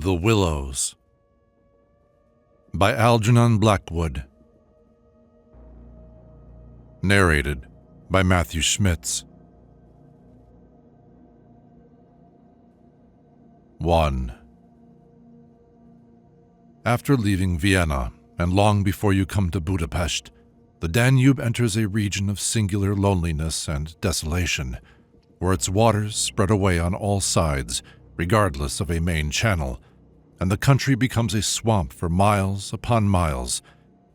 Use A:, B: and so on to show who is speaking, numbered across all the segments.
A: The Willows by Algernon Blackwood. Narrated by Matthew Schmitz. 1. After leaving Vienna, and long before you come to Budapest, the Danube enters a region of singular loneliness and desolation, where its waters spread away on all sides, regardless of a main channel, and the country becomes a swamp for miles upon miles,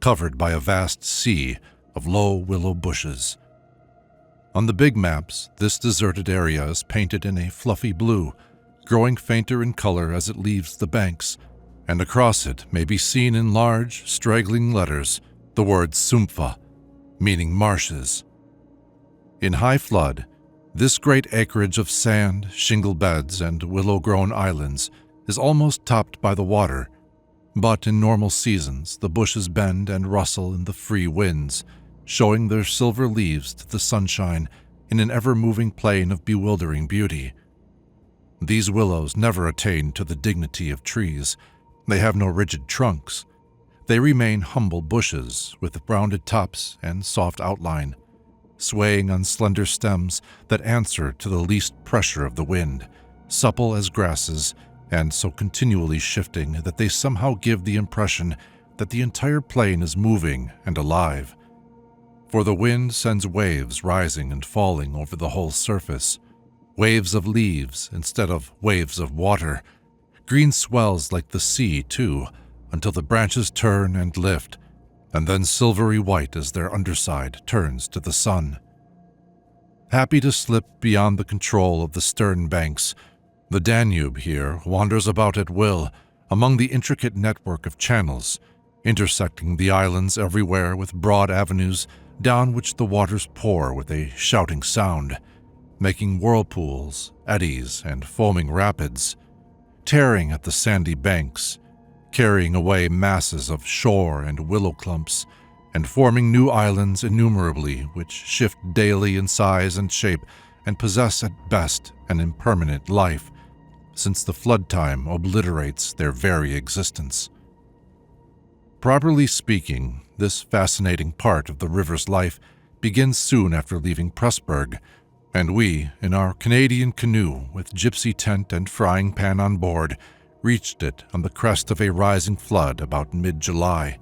A: covered by a vast sea of low willow bushes. On the big maps, this deserted area is painted in a fluffy blue, growing fainter in color as it leaves the banks, and across it may be seen in large, straggling letters the word Sumpfa, meaning marshes. In high flood, this great acreage of sand, shingle beds, and willow-grown islands is almost topped by the water, but in normal seasons the bushes bend and rustle in the free winds, showing their silver leaves to the sunshine in an ever-moving plain of bewildering beauty. These willows never attain to the dignity of trees. They have no rigid trunks. They remain humble bushes with rounded tops and soft outline, swaying on slender stems that answer to the least pressure of the wind, supple as grasses, and so continually shifting that they somehow give the impression that the entire plain is moving and alive. For the wind sends waves rising and falling over the whole surface, waves of leaves instead of waves of water. Green swells like the sea, too, until the branches turn and lift, and then silvery white as their underside turns to the sun. Happy to slip beyond the control of the stern banks, the Danube here wanders about at will among the intricate network of channels, intersecting the islands everywhere with broad avenues down which the waters pour with a shouting sound, making whirlpools, eddies, and foaming rapids, tearing at the sandy banks, carrying away masses of shore and willow clumps, and forming new islands innumerably which shift daily in size and shape and possess at best an impermanent life, since the flood time obliterates their very existence. Properly speaking, this fascinating part of the river's life begins soon after leaving Pressburg, and we, in our Canadian canoe with gypsy tent and frying pan on board, reached it on the crest of a rising flood about mid-July.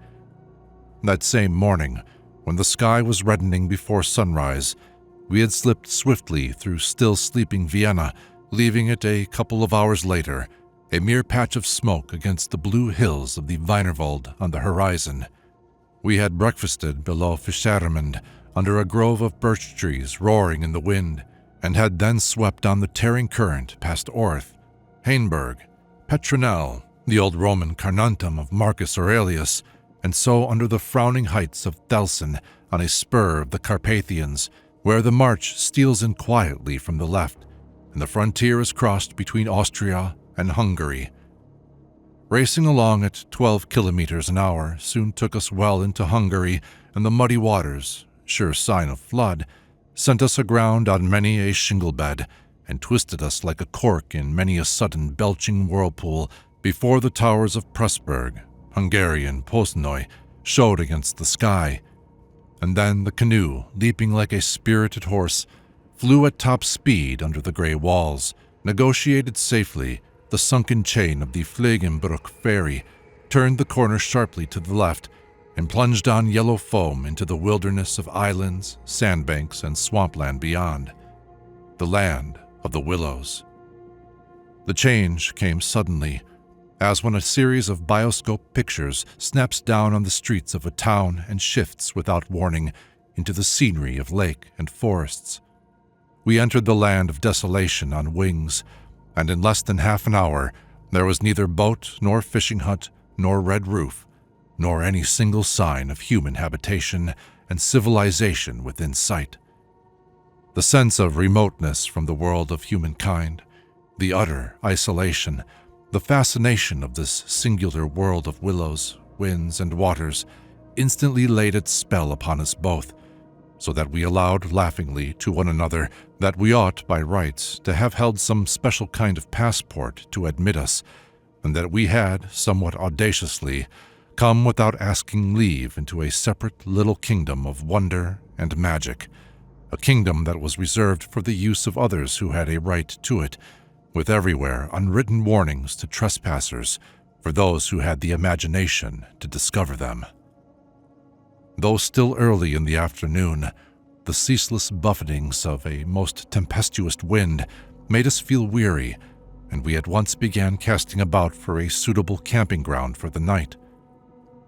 A: That same morning, when the sky was reddening before sunrise, we had slipped swiftly through still sleeping Vienna, leaving it a couple of hours later, a mere patch of smoke against the blue hills of the Wienerwald on the horizon. We had breakfasted below Fischermund under a grove of birch trees roaring in the wind, and had then swept down the tearing current past Orth, Hainburg, Petronell, the old Roman Carnuntum of Marcus Aurelius, and so under the frowning heights of Thelsen on a spur of the Carpathians, where the march steals in quietly from the left, and the frontier is crossed between Austria and Hungary. Racing along at 12 kilometers an hour soon took us well into Hungary, and the muddy waters, sure sign of flood, sent us aground on many a shingle bed, and twisted us like a cork in many a sudden belching whirlpool before the towers of Pressburg, Hungarian Posnoy, showed against the sky. And then the canoe, leaping like a spirited horse, flew at top speed under the gray walls, negotiated safely the sunken chain of the Flegenbruck ferry, turned the corner sharply to the left, and plunged on yellow foam into the wilderness of islands, sandbanks, and swampland beyond, the land of the Willows. The change came suddenly, as when a series of bioscope pictures snaps down on the streets of a town and shifts without warning into the scenery of lake and forests. We entered the land of desolation on wings, and in less than half an hour there was neither boat nor fishing hut nor red roof, nor any single sign of human habitation and civilization within sight. The sense of remoteness from the world of humankind, the utter isolation, the fascination of this singular world of willows, winds, and waters instantly laid its spell upon us both, so that we allowed laughingly to one another that we ought by rights to have held some special kind of passport to admit us, and that we had, somewhat audaciously, come without asking leave into a separate little kingdom of wonder and magic, a kingdom that was reserved for the use of others who had a right to it, with everywhere unwritten warnings to trespassers for those who had the imagination to discover them. Though still early in the afternoon, the ceaseless buffetings of a most tempestuous wind made us feel weary, and we at once began casting about for a suitable camping ground for the night.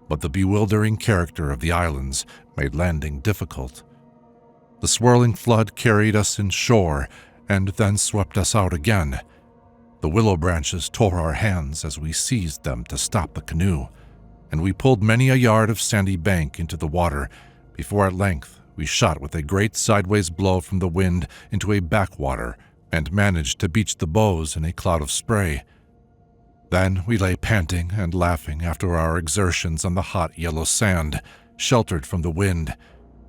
A: But the bewildering character of the islands made landing difficult. The swirling flood carried us inshore and then swept us out again. The willow branches tore our hands as we seized them to stop the canoe, and we pulled many a yard of sandy bank into the water before at length we shot with a great sideways blow from the wind into a backwater and managed to beach the bows in a cloud of spray. Then we lay panting and laughing after our exertions on the hot yellow sand, sheltered from the wind,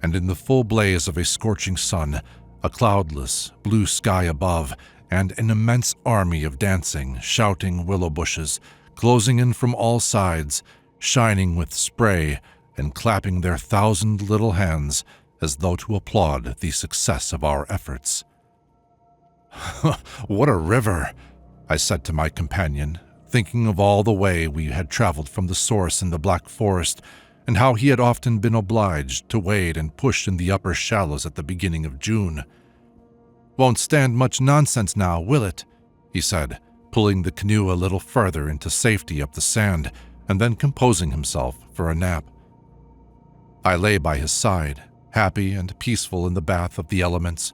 A: and in the full blaze of a scorching sun, a cloudless blue sky above, and an immense army of dancing, shouting willow bushes, closing in from all sides, shining with spray and clapping their 1,000 little hands as though to applaud the success of our efforts. "What a river!" I said to my companion, thinking of all the way we had traveled from the source in the Black Forest, and how he had often been obliged to wade and push in the upper shallows at the beginning of June. "Won't stand much nonsense now, will it?" he said, pulling the canoe a little further into safety up the sand, and then composing himself for a nap. I lay by his side, happy and peaceful in the bath of the elements,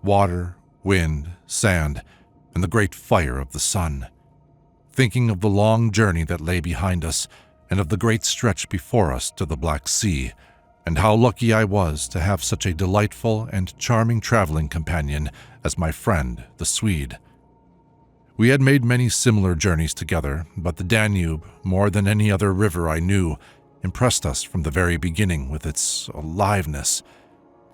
A: water, wind, sand, and the great fire of the sun, thinking of the long journey that lay behind us and of the great stretch before us to the Black Sea, and how lucky I was to have such a delightful and charming traveling companion as my friend, the Swede. We had made many similar journeys together, but the Danube, more than any other river I knew, impressed us from the very beginning with its aliveness.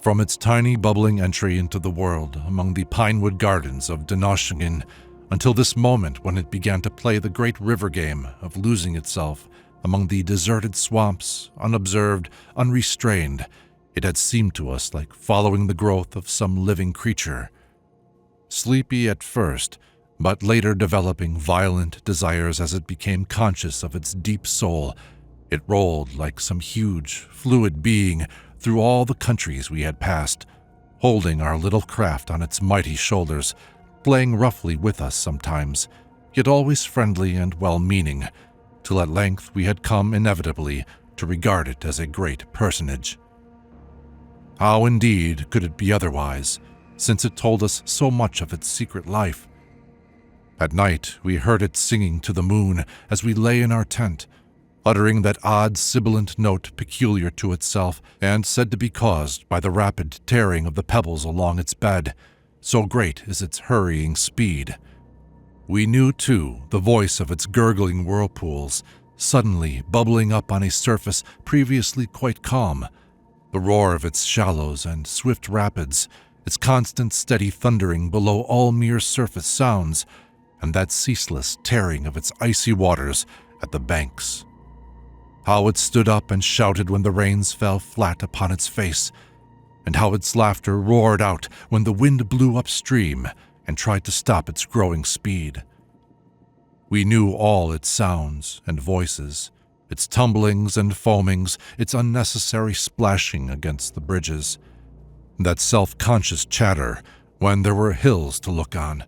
A: From its tiny bubbling entry into the world among the pinewood gardens of Denoshingen until this moment when it began to play the great river game of losing itself among the deserted swamps, unobserved, unrestrained, it had seemed to us like following the growth of some living creature. Sleepy at first, but later developing violent desires as it became conscious of its deep soul, it rolled like some huge, fluid being through all the countries we had passed, holding our little craft on its mighty shoulders, playing roughly with us sometimes, yet always friendly and well-meaning, till at length we had come inevitably to regard it as a great personage. How indeed could it be otherwise, since it told us so much of its secret life? At night we heard it singing to the moon as we lay in our tent, uttering that odd sibilant note peculiar to itself and said to be caused by the rapid tearing of the pebbles along its bed, so great is its hurrying speed. We knew, too, the voice of its gurgling whirlpools, suddenly bubbling up on a surface previously quite calm, the roar of its shallows and swift rapids, its constant steady thundering below all mere surface sounds, and that ceaseless tearing of its icy waters at the banks. How it stood up and shouted when the rains fell flat upon its face, and how its laughter roared out when the wind blew upstream and tried to stop its growing speed. We knew all its sounds and voices, its tumblings and foamings, its unnecessary splashing against the bridges, that self-conscious chatter when there were hills to look on,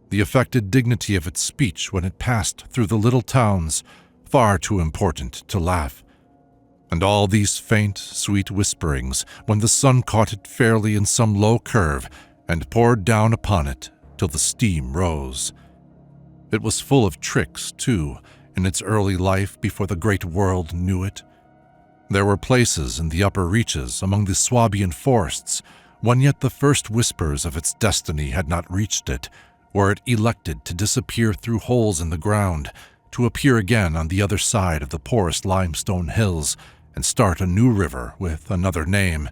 A: the affected dignity of its speech when it passed through the little towns, far too important to laugh, and all these faint, sweet whisperings when the sun caught it fairly in some low curve and poured down upon it till the steam rose. It was full of tricks, too, in its early life before the great world knew it. There were places in the upper reaches among the Swabian forests, when yet the first whispers of its destiny had not reached it, where it elected to disappear through holes in the ground, to appear again on the other side of the porous limestone hills and start a new river with another name,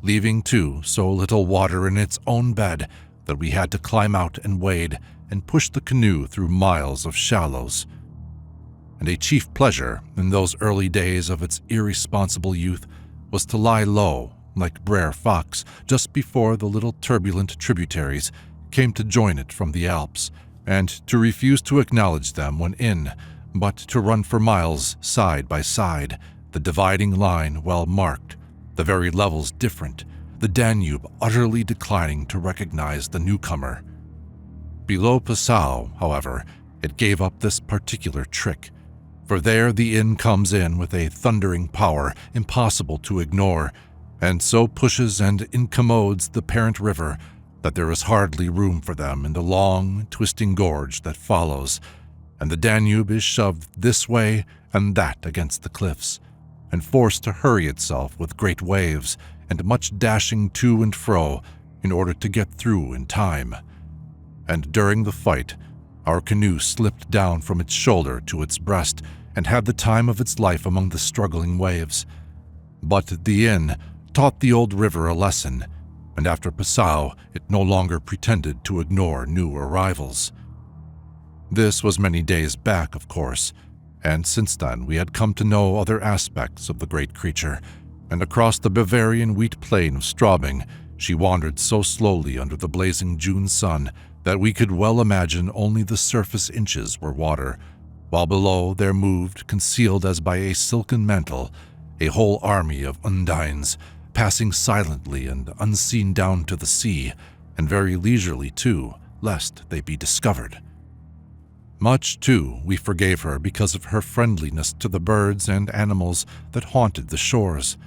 A: leaving, too, so little water in its own bed that we had to climb out and wade and push the canoe through miles of shallows, and a chief pleasure in those early days of its irresponsible youth was to lie low, like Brer Fox, just before the little turbulent tributaries came to join it from the Alps, and to refuse to acknowledge them when in, but to run for miles side by side, the dividing line well marked, the very levels different, the Danube utterly declining to recognize the newcomer. Below Passau, however, it gave up this particular trick, for there the Inn comes in with a thundering power impossible to ignore, and so pushes and incommodes the parent river that there is hardly room for them in the long, twisting gorge that follows, and the Danube is shoved this way and that against the cliffs, and forced to hurry itself with great waves and much dashing to and fro in order to get through in time. And during the fight, our canoe slipped down from its shoulder to its breast and had the time of its life among the struggling waves. But the Inn taught the old river a lesson, and after Passau it no longer pretended to ignore new arrivals. This was many days back, of course, and since then we had come to know other aspects of the great creature, and across the Bavarian wheat plain of Straubing she wandered so slowly under the blazing June sun that we could well imagine only the surface inches were water, while below there moved, concealed as by a silken mantle, a whole army of undines, passing silently and unseen down to the sea, and very leisurely too, lest they be discovered. Much, too, we forgave her because of her friendliness to the birds and animals that haunted the shores.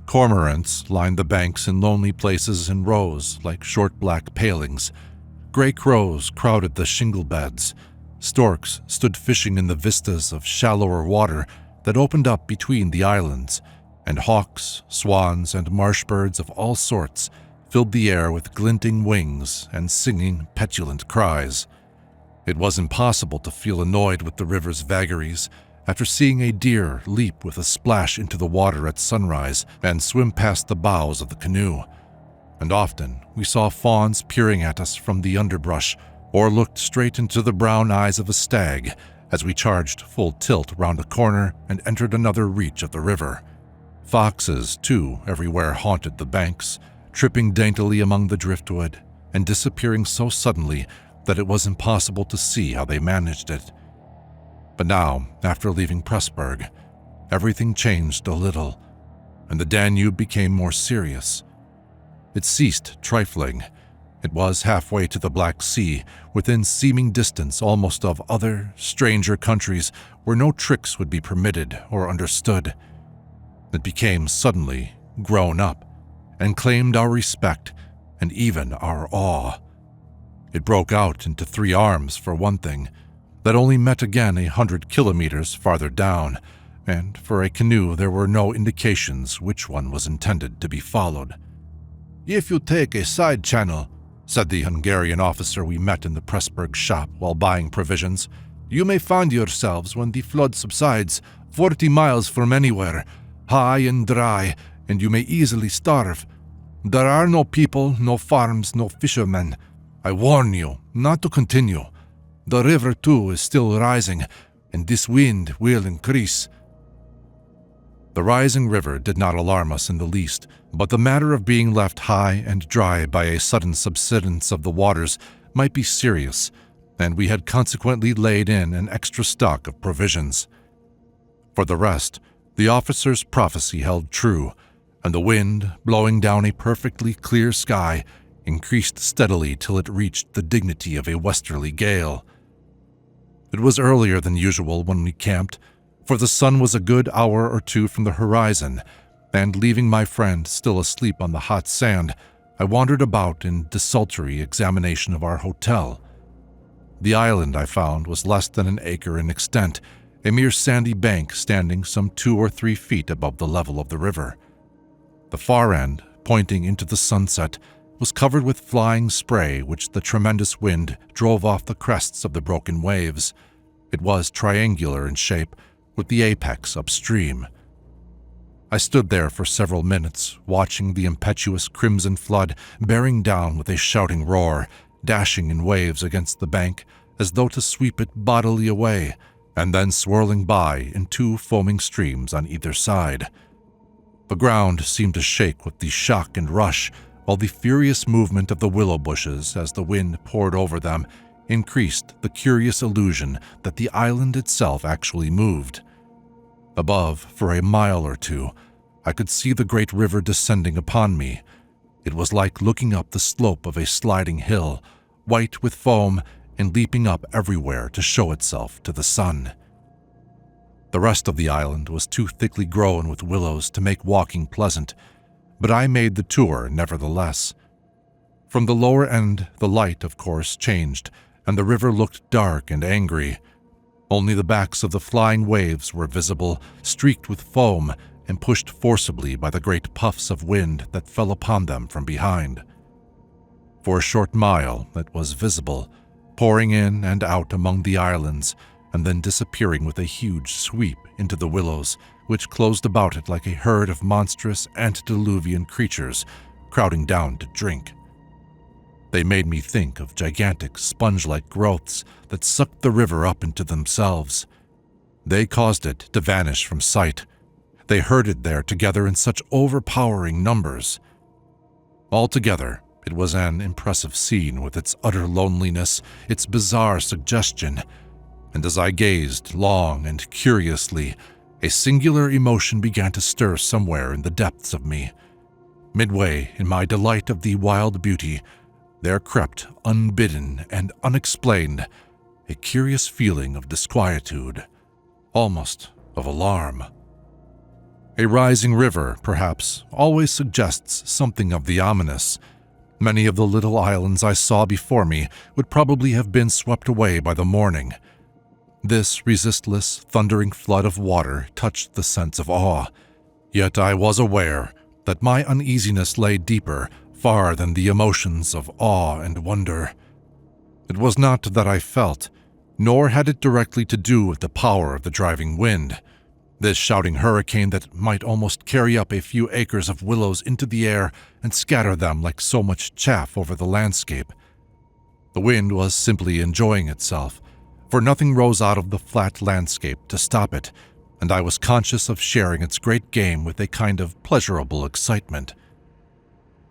A: Cormorants lined the banks in lonely places in rows like short black palings. Gray crows crowded the shingle beds. Storks stood fishing in the vistas of shallower water that opened up between the islands, and hawks, swans, and marsh birds of all sorts filled the air with glinting wings and singing petulant cries. It was impossible to feel annoyed with the river's vagaries after seeing a deer leap with a splash into the water at sunrise and swim past the bows of the canoe. And often we saw fawns peering at us from the underbrush or looked straight into the brown eyes of a stag as we charged full tilt round a corner and entered another reach of the river. Foxes, too, everywhere haunted the banks, tripping daintily among the driftwood and disappearing so suddenly that it was impossible to see how they managed it. But now, after leaving Pressburg, everything changed a little, and the Danube became more serious. It ceased trifling. It was halfway to the Black Sea, within seeming distance almost of other, stranger countries where no tricks would be permitted or understood. It became suddenly grown up and claimed our respect and even our awe. It broke out into 3 arms, for one thing, that only met again 100 kilometers farther down, and for a canoe there were no indications which one was intended to be followed. "If you take a side channel," said the Hungarian officer we met in the Pressburg shop while buying provisions, "you may find yourselves, when the flood subsides, 40 miles from anywhere, high and dry, and you may easily starve. There are no people, no farms, no fishermen. I warn you not to continue. The river, too, is still rising, and this wind will increase." The rising river did not alarm us in the least, but the matter of being left high and dry by a sudden subsidence of the waters might be serious, and we had consequently laid in an extra stock of provisions. For the rest, the officer's prophecy held true, and the wind, blowing down a perfectly clear sky, increased steadily till it reached the dignity of a westerly gale. It was earlier than usual when we camped, for the sun was a good hour or 2 from the horizon, and leaving my friend still asleep on the hot sand, I wandered about in desultory examination of our hotel. The island, I found, was less than an acre in extent, a mere sandy bank standing some 2 or 3 feet above the level of the river. The far end, pointing into the sunset, was covered with flying spray which the tremendous wind drove off the crests of the broken waves. It was triangular in shape, with the apex upstream. I stood there for several minutes, watching the impetuous crimson flood bearing down with a shouting roar, dashing in waves against the bank as though to sweep it bodily away, and then swirling by in two foaming streams on either side. The ground seemed to shake with the shock and rush, while the furious movement of the willow bushes as the wind poured over them increased the curious illusion that the island itself actually moved. Above, for a mile or two, I could see the great river descending upon me. It was like looking up the slope of a sliding hill, white with foam and leaping up everywhere to show itself to the sun. The rest of the island was too thickly grown with willows to make walking pleasant, but I made the tour nevertheless. From the lower end, the light, of course, changed, and the river looked dark and angry. Only the backs of the flying waves were visible, streaked with foam and pushed forcibly by the great puffs of wind that fell upon them from behind. For a short mile it was visible, pouring in and out among the islands, and then disappearing with a huge sweep into the willows, which closed about it like a herd of monstrous antediluvian creatures crowding down to drink. They made me think of gigantic sponge-like growths that sucked the river up into themselves. They caused it to vanish from sight. They herded there together in such overpowering numbers. Altogether, it was an impressive scene with its utter loneliness, its bizarre suggestion, and as I gazed long and curiously, a singular emotion began to stir somewhere in the depths of me. Midway in my delight of the wild beauty, there crept, unbidden and unexplained, a curious feeling of disquietude, almost of alarm. A rising river, perhaps, always suggests something of the ominous. Many of the little islands I saw before me would probably have been swept away by the morning. This resistless, thundering flood of water touched the sense of awe, yet I was aware that my uneasiness lay deeper, far than the emotions of awe and wonder. It was not that I felt, nor had it directly to do with the power of the driving wind, this shouting hurricane that might almost carry up a few acres of willows into the air and scatter them like so much chaff over the landscape. The wind was simply enjoying itself, for nothing rose out of the flat landscape to stop it, and I was conscious of sharing its great game with a kind of pleasurable excitement.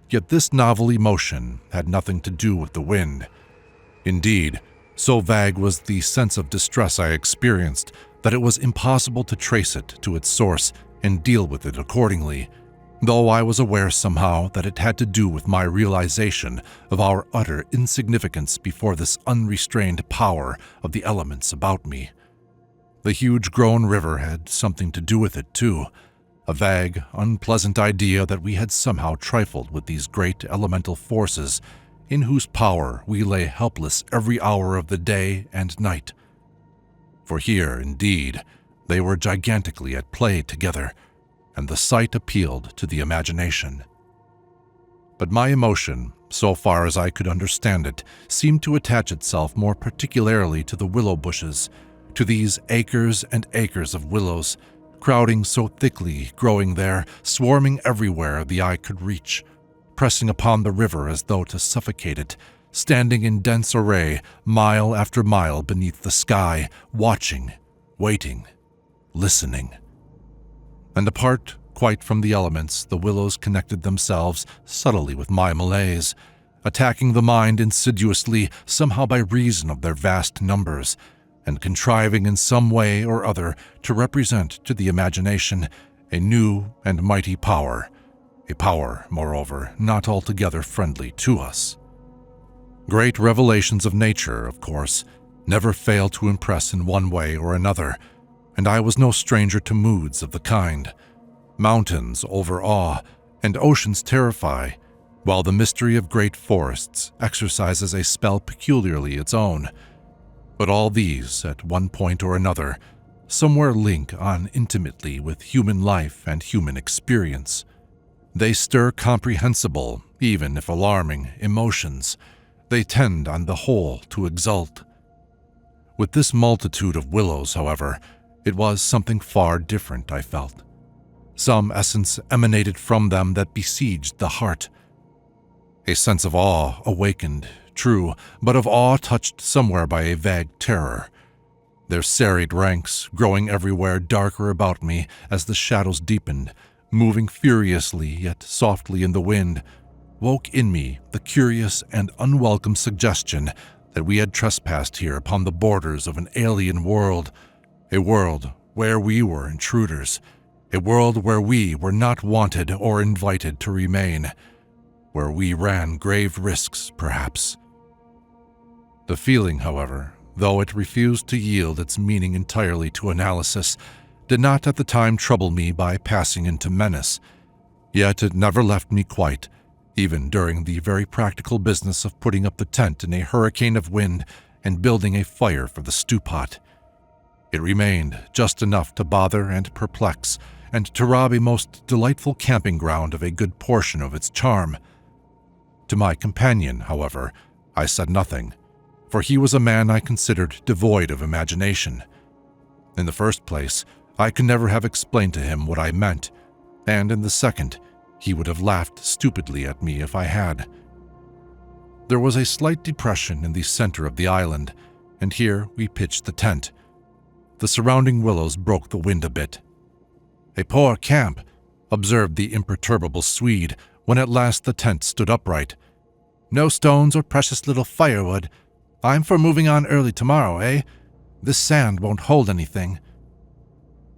A: Yet this novel emotion had nothing to do with the wind. Indeed, so vague was the sense of distress I experienced that it was impossible to trace it to its source and deal with it accordingly, though I was aware somehow that it had to do with my realization of our utter insignificance before this unrestrained power of the elements about me. The huge grown river had something to do with it, too, a vague, unpleasant idea that we had somehow trifled with these great elemental forces in whose power we lay helpless every hour of the day and night. For here, indeed, they were gigantically at play together, and the sight appealed to the imagination. But my emotion, so far as I could understand it, seemed to attach itself more particularly to the willow bushes, to these acres and acres of willows, crowding so thickly, growing there, swarming everywhere the eye could reach, pressing upon the river as though to suffocate it, standing in dense array, mile after mile beneath the sky, watching, waiting, listening. And apart quite from the elements, the willows connected themselves subtly with my malaise, attacking the mind insidiously, somehow by reason of their vast numbers, and contriving in some way or other to represent to the imagination a new and mighty power, a power, moreover, not altogether friendly to us. Great revelations of nature, of course, never fail to impress in one way or another, and I was no stranger to moods of the kind. Mountains overawe, and oceans terrify, while the mystery of great forests exercises a spell peculiarly its own. But all these, at one point or another, somewhere link on intimately with human life and human experience. They stir comprehensible, even if alarming, emotions. They tend on the whole to exult. With this multitude of willows, however, it was something far different, I felt. Some essence emanated from them that besieged the heart. A sense of awe awakened, true, but of awe touched somewhere by a vague terror. Their serried ranks, growing everywhere darker about me as the shadows deepened, moving furiously yet softly in the wind, woke in me the curious and unwelcome suggestion that we had trespassed here upon the borders of an alien world, a world where we were intruders, a world where we were not wanted or invited to remain, where we ran grave risks, perhaps. The feeling, however, though it refused to yield its meaning entirely to analysis, did not at the time trouble me by passing into menace, yet it never left me quite, even during the very practical business of putting up the tent in a hurricane of wind and building a fire for the stew pot. It remained just enough to bother and perplex, and to rob a most delightful camping ground of a good portion of its charm. To my companion, however, I said nothing, for he was a man I considered devoid of imagination. In the first place, I could never have explained to him what I meant, and in the second, he would have laughed stupidly at me if I had. There was a slight depression in the center of the island, and here we pitched the tent. The surrounding willows broke the wind a bit. "A poor camp," observed the imperturbable Swede when at last the tent stood upright. "No stones or precious little firewood. I'm for moving on early tomorrow, eh? This sand won't hold anything."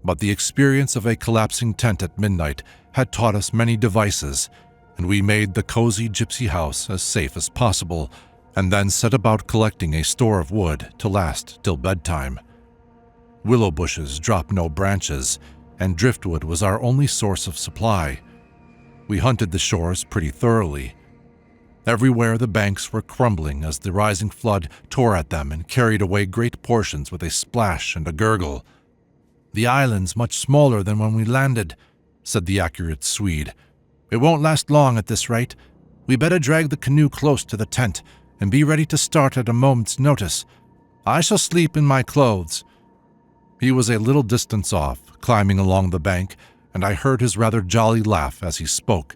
A: But the experience of a collapsing tent at midnight had taught us many devices, and we made the cozy gypsy house as safe as possible, and then set about collecting a store of wood to last till bedtime. Willow bushes drop no branches, and driftwood was our only source of supply. We hunted the shores pretty thoroughly. Everywhere the banks were crumbling as the rising flood tore at them and carried away great portions with a splash and a gurgle. "The island's much smaller than when we landed," said the accurate Swede. "It won't last long at this rate. We better drag the canoe close to the tent and be ready to start at a moment's notice. I shall sleep in my clothes." He was a little distance off, climbing along the bank, and I heard his rather jolly laugh as he spoke.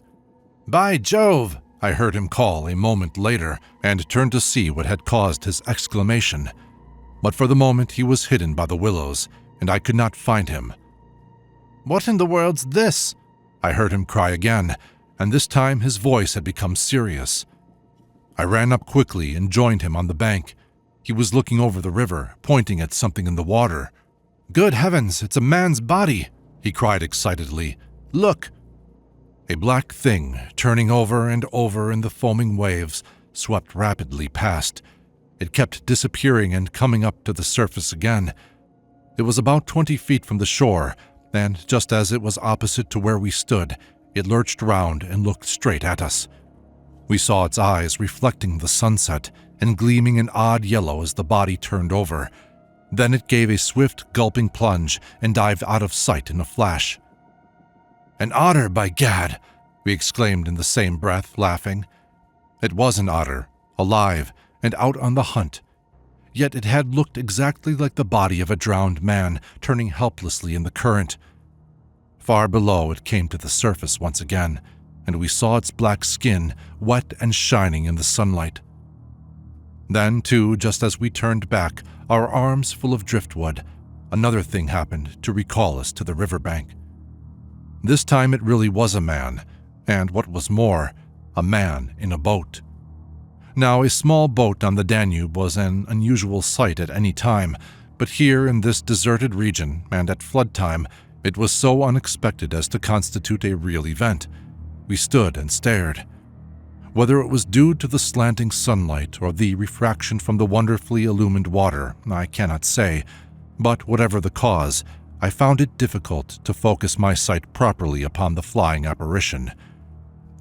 A: "By Jove!" I heard him call a moment later, and turned to see what had caused his exclamation. But for the moment he was hidden by the willows, and I could not find him. "What in the world's this?" I heard him cry again, and this time his voice had become serious. I ran up quickly and joined him on the bank. He was looking over the river, pointing at something in the water. "Good heavens, it's a man's body!" he cried excitedly. "Look!" A black thing, turning over and over in the foaming waves, swept rapidly past. It kept disappearing and coming up to the surface again. It was about 20 feet from the shore, and just as it was opposite to where we stood, it lurched round and looked straight at us. We saw its eyes reflecting the sunset and gleaming an odd yellow as the body turned over. Then it gave a swift, gulping plunge and dived out of sight in a flash. "An otter, by gad!" we exclaimed in the same breath, laughing. It was an otter, alive and out on the hunt. Yet it had looked exactly like the body of a drowned man turning helplessly in the current. Far below it came to the surface once again, and we saw its black skin wet and shining in the sunlight. Then, too, just as we turned back, our arms full of driftwood, another thing happened to recall us to the riverbank. This time it really was a man, and what was more, a man in a boat. Now, a small boat on the Danube was an unusual sight at any time, but here in this deserted region and at flood time, it was so unexpected as to constitute a real event. We stood and stared. Whether it was due to the slanting sunlight or the refraction from the wonderfully illumined water, I cannot say, but whatever the cause, I found it difficult to focus my sight properly upon the flying apparition.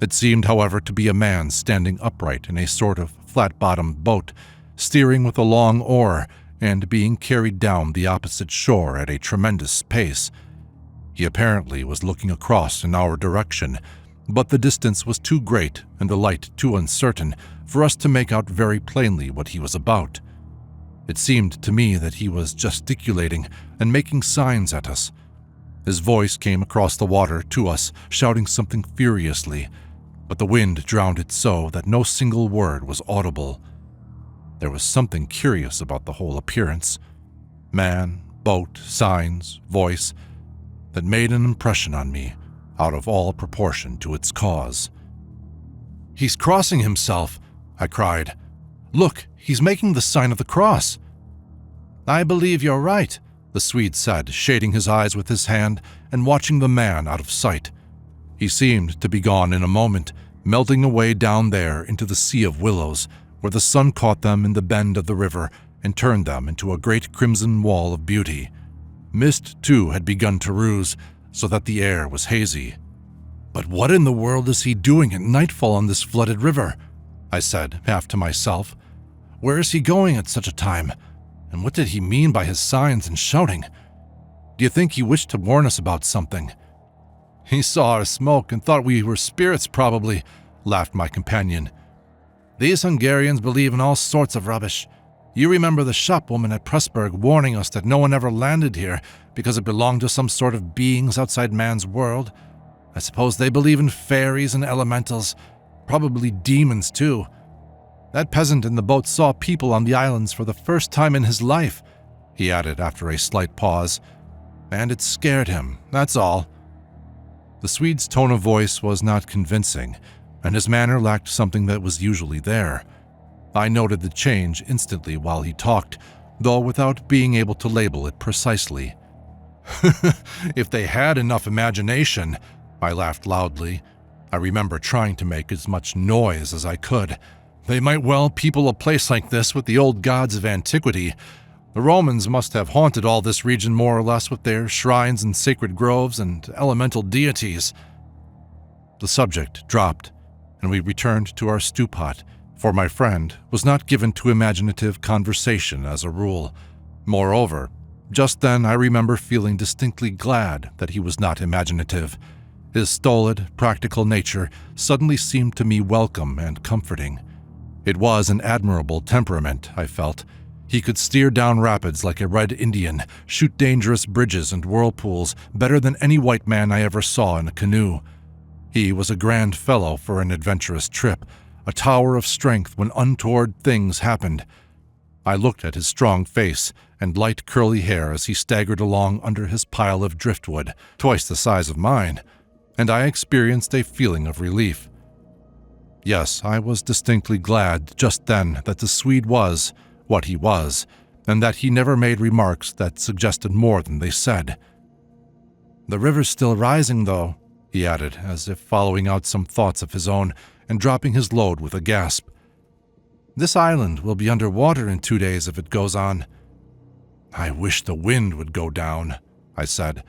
A: It seemed, however, to be a man standing upright in a sort of flat-bottomed boat, steering with a long oar and being carried down the opposite shore at a tremendous pace. He apparently was looking across in our direction, but the distance was too great and the light too uncertain for us to make out very plainly what he was about. It seemed to me that he was gesticulating and making signs at us. His voice came across the water to us, shouting something furiously, but the wind drowned it so that no single word was audible. There was something curious about the whole appearance. Man, boat, signs, voice, that made an impression on me, out of all proportion to its cause. "He's crossing himself," I cried. "Look, he's making the sign of the cross." "I believe you're right," the Swede said, shading his eyes with his hand and watching the man out of sight. He seemed to be gone in a moment, melting away down there into the sea of willows, where the sun caught them in the bend of the river and turned them into a great crimson wall of beauty. Mist, too, had begun to ruse, so that the air was hazy. "But what in the world is he doing at nightfall on this flooded river?" I said, half to myself. "Where is he going at such a time? And what did he mean by his signs and shouting? Do you think he wished to warn us about something?" "He saw our smoke and thought we were spirits, probably," laughed my companion. "These Hungarians believe in all sorts of rubbish. You remember the shopwoman at Pressburg warning us that no one ever landed here because it belonged to some sort of beings outside man's world? I suppose they believe in fairies and elementals, probably demons too. That peasant in the boat saw people on the islands for the first time in his life," he added after a slight pause. "And it scared him, that's all." The Swede's tone of voice was not convincing, and his manner lacked something that was usually there. I noted the change instantly while he talked, though without being able to label it precisely. "If they had enough imagination," I laughed loudly. I remember trying to make as much noise as I could. "They might well people a place like this with the old gods of antiquity. The Romans must have haunted all this region more or less with their shrines and sacred groves and elemental deities." The subject dropped, and we returned to our stew pot, for my friend was not given to imaginative conversation as a rule. Moreover, just then I remember feeling distinctly glad that he was not imaginative. His stolid, practical nature suddenly seemed to me welcome and comforting. It was an admirable temperament, I felt. He could steer down rapids like a red Indian, shoot dangerous bridges and whirlpools better than any white man I ever saw in a canoe. He was a grand fellow for an adventurous trip, a tower of strength when untoward things happened. I looked at his strong face and light curly hair as he staggered along under his pile of driftwood, twice the size of mine, and I experienced a feeling of relief. Yes, I was distinctly glad just then that the Swede was what he was, and that he never made remarks that suggested more than they said. "The river's still rising, though," he added, as if following out some thoughts of his own and dropping his load with a gasp. "This island will be under water in 2 days if it goes on." "I wish the wind would go down," I said.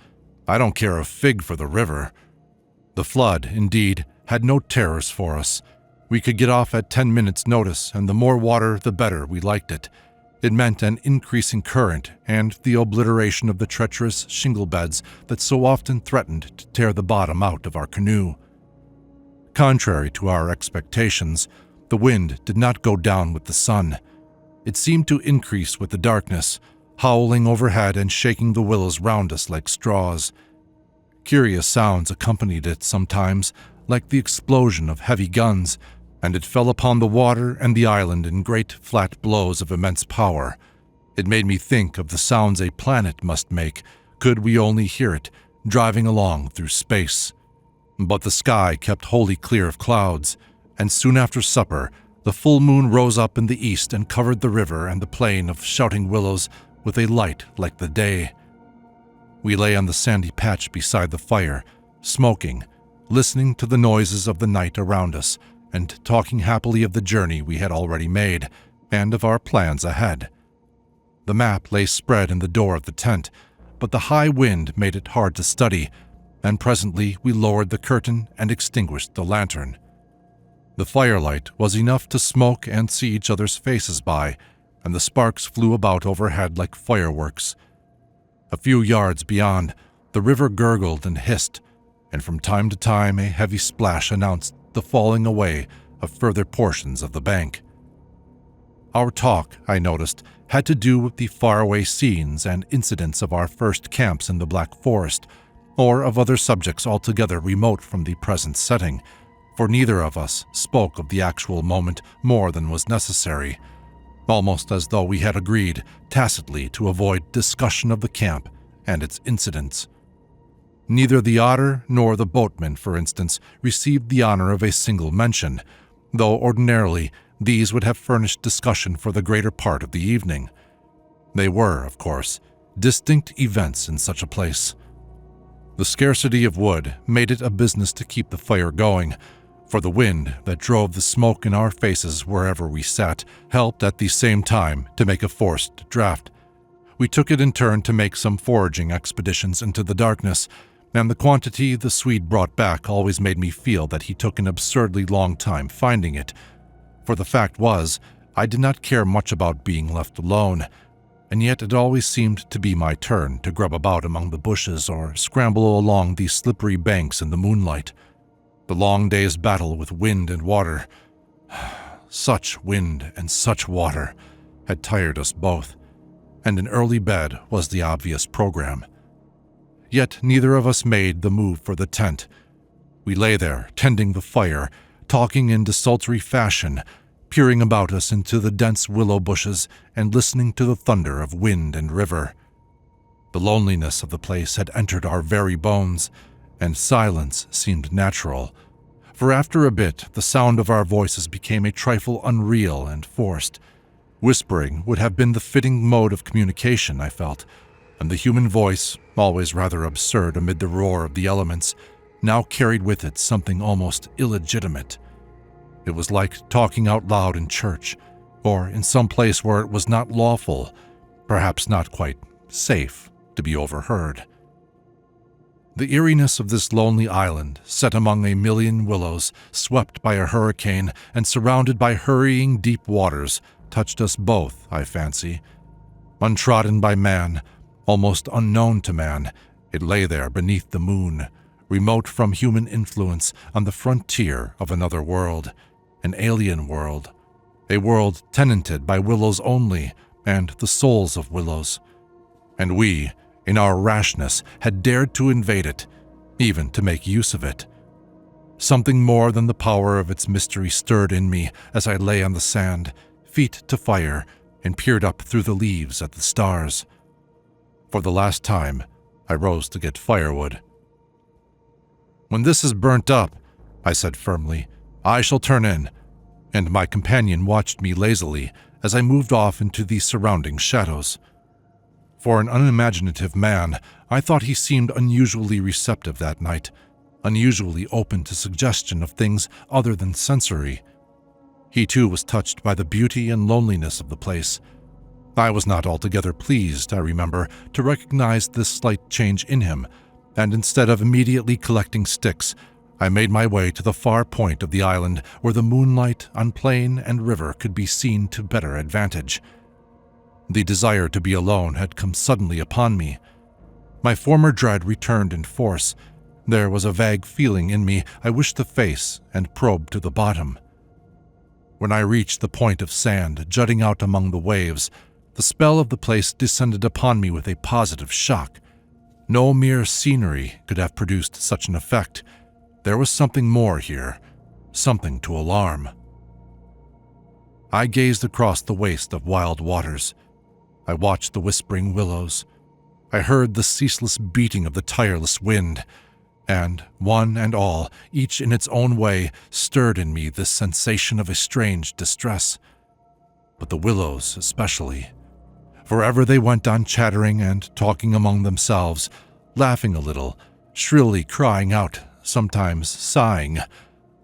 A: "I don't care a fig for the river." The flood, indeed, had no terrors for us. We could get off at 10 minutes' notice, and the more water, the better we liked it. It meant an increasing current and the obliteration of the treacherous shingle beds that so often threatened to tear the bottom out of our canoe. Contrary to our expectations, the wind did not go down with the sun. It seemed to increase with the darkness, howling overhead and shaking the willows round us like straws. Curious sounds accompanied it sometimes, like the explosion of heavy guns, and it fell upon the water and the island in great flat blows of immense power. It made me think of the sounds a planet must make, could we only hear it, driving along through space. But the sky kept wholly clear of clouds, and soon after supper, the full moon rose up in the east and covered the river and the plain of shouting willows with a light like the day. We lay on the sandy patch beside the fire, smoking, listening to the noises of the night around us, and talking happily of the journey we had already made, and of our plans ahead. The map lay spread in the door of the tent, but the high wind made it hard to study, and presently we lowered the curtain and extinguished the lantern. The firelight was enough to smoke and see each other's faces by, and the sparks flew about overhead like fireworks. A few yards beyond, the river gurgled and hissed, and from time to time a heavy splash announced the falling away of further portions of the bank. Our talk, I noticed, had to do with the faraway scenes and incidents of our first camps in the Black Forest, or of other subjects altogether remote from the present setting, for neither of us spoke of the actual moment more than was necessary. almost as though we had agreed tacitly to avoid discussion of the camp and its incidents. Neither the otter nor the boatman, for instance, received the honor of a single mention, though ordinarily these would have furnished discussion for the greater part of the evening. They were, of course, distinct events in such a place. The scarcity of wood made it a business to keep the fire going, for the wind that drove the smoke in our faces wherever we sat helped at the same time to make a forced draught. We took it in turn to make some foraging expeditions into the darkness, and the quantity the Swede brought back always made me feel that he took an absurdly long time finding it. For the fact was, I did not care much about being left alone, and yet it always seemed to be my turn to grub about among the bushes or scramble along the slippery banks in the moonlight. The long day's battle with wind and water, such wind and such water, had tired us both, and an early bed was the obvious program. Yet neither of us made the move for the tent. We lay there, tending the fire, talking in desultory fashion, peering about us into the dense willow bushes and listening to the thunder of wind and river. The loneliness of the place had entered our very bones, and silence seemed natural, for after a bit the sound of our voices became a trifle unreal and forced. Whispering would have been the fitting mode of communication, I felt, and the human voice, always rather absurd amid the roar of the elements, now carried with it something almost illegitimate. It was like talking out loud in church, or in some place where it was not lawful, perhaps not quite safe, to be overheard. The eeriness of this lonely island, set among a million willows, swept by a hurricane and surrounded by hurrying deep waters, touched us both, I fancy. Untrodden by man, almost unknown to man, it lay there beneath the moon, remote from human influence on the frontier of another world, an alien world, a world tenanted by willows only and the souls of willows. And we, in our rashness, had dared to invade it, even to make use of it. Something more than the power of its mystery stirred in me as I lay on the sand, feet to fire, and peered up through the leaves at the stars. For the last time, I rose to get firewood. "When this is burnt up," I said firmly, "I shall turn in," and my companion watched me lazily as I moved off into the surrounding shadows. For an unimaginative man, I thought he seemed unusually receptive that night, unusually open to suggestion of things other than sensory. He too was touched by the beauty and loneliness of the place. I was not altogether pleased, I remember, to recognize this slight change in him, and instead of immediately collecting sticks, I made my way to the far point of the island where the moonlight on plain and river could be seen to better advantage. The desire to be alone had come suddenly upon me. My former dread returned in force. There was a vague feeling in me I wished to face and probe to the bottom. When I reached the point of sand jutting out among the waves, the spell of the place descended upon me with a positive shock. No mere scenery could have produced such an effect. There was something more here, something to alarm. I gazed across the waste of wild waters. I watched the whispering willows. I heard the ceaseless beating of the tireless wind, and one and all, each in its own way, stirred in me this sensation of a strange distress. But the willows especially. Forever they went on chattering and talking among themselves, laughing a little, shrilly crying out, sometimes sighing.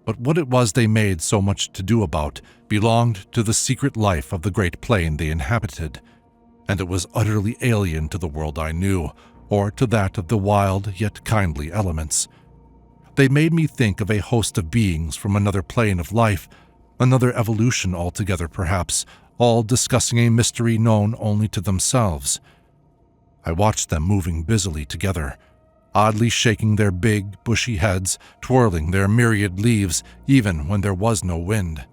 A: But what it was they made so much to do about belonged to the secret life of the great plain they inhabited, and it was utterly alien to the world I knew, or to that of the wild yet kindly elements. They made me think of a host of beings from another plane of life, another evolution altogether perhaps, all discussing a mystery known only to themselves. I watched them moving busily together, oddly shaking their big, bushy heads, twirling their myriad leaves even when there was no wind.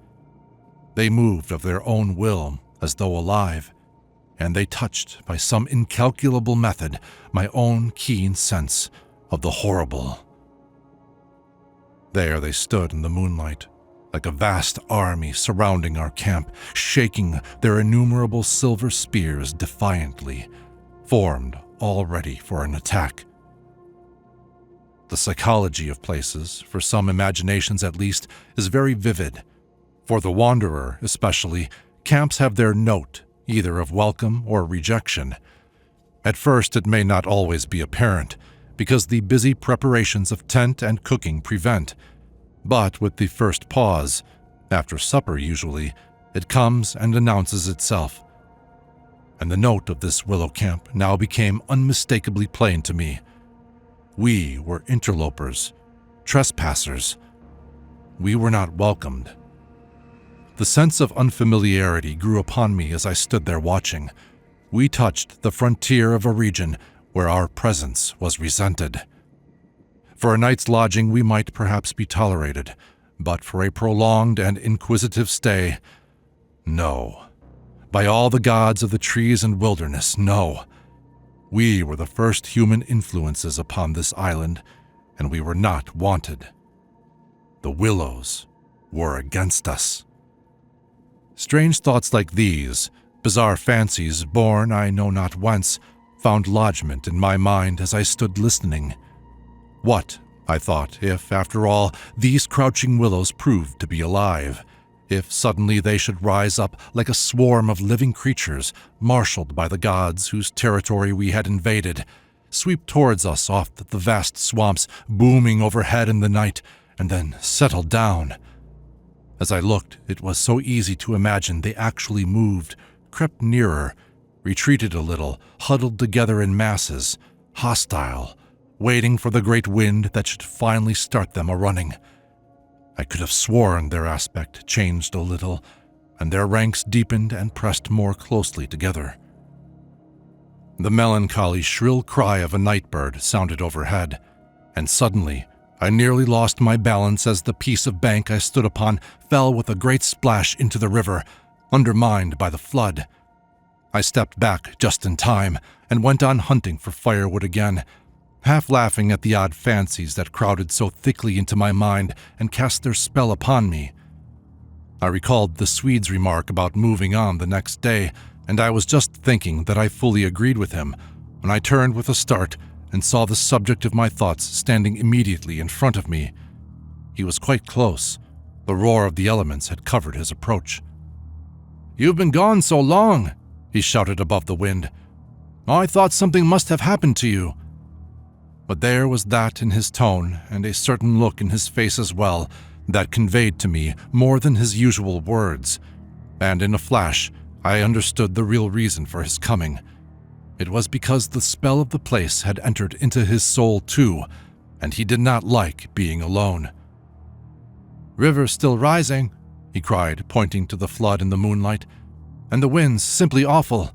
A: They moved of their own will, as though alive, and they touched, by some incalculable method, my own keen sense of the horrible. There they stood in the moonlight, like a vast army surrounding our camp, shaking their innumerable silver spears defiantly, formed all ready for an attack. The psychology of places, for some imaginations at least, is very vivid. For the wanderer, especially, camps have their note, either of welcome or rejection. At first, it may not always be apparent, because the busy preparations of tent and cooking prevent. But with the first pause, after supper usually, it comes and announces itself. And the note of this willow camp now became unmistakably plain to me. We were interlopers, trespassers. We were not welcomed. The sense of unfamiliarity grew upon me as I stood there watching. We touched the frontier of a region where our presence was resented. For a night's lodging we might perhaps be tolerated, but for a prolonged and inquisitive stay, no. By all the gods of the trees and wilderness, no. We were the first human influences upon this island, and we were not wanted. The Willows were against us. Strange thoughts like these, bizarre fancies born I know not whence, found lodgment in my mind as I stood listening. What, I thought, if, after all, these crouching willows proved to be alive? If suddenly they should rise up like a swarm of living creatures, marshaled by the gods whose territory we had invaded, sweep towards us off the vast swamps booming overhead in the night, and then settle down? As I looked, it was so easy to imagine they actually moved, crept nearer, retreated a little, huddled together in masses, hostile, waiting for the great wind that should finally start them a-running. I could have sworn their aspect changed a little, and their ranks deepened and pressed more closely together. The melancholy, shrill cry of a night-bird sounded overhead, and suddenly I nearly lost my balance as the piece of bank I stood upon fell with a great splash into the river, undermined by the flood. I stepped back just in time and went on hunting for firewood again, half laughing at the odd fancies that crowded so thickly into my mind and cast their spell upon me. I recalled the Swede's remark about moving on the next day, and I was just thinking that I fully agreed with him when I turned with a start and saw the subject of my thoughts standing immediately in front of me. He was quite close. The roar of the elements had covered his approach. "You've been gone so long," he shouted above the wind. "I thought something must have happened to you." But there was that in his tone, and a certain look in his face as well, that conveyed to me more than his usual words, and in a flash I understood the real reason for his coming. It was because the spell of the place had entered into his soul too, and he did not like being alone. "River's still rising," he cried, pointing to the flood in the moonlight, "and the wind's simply awful."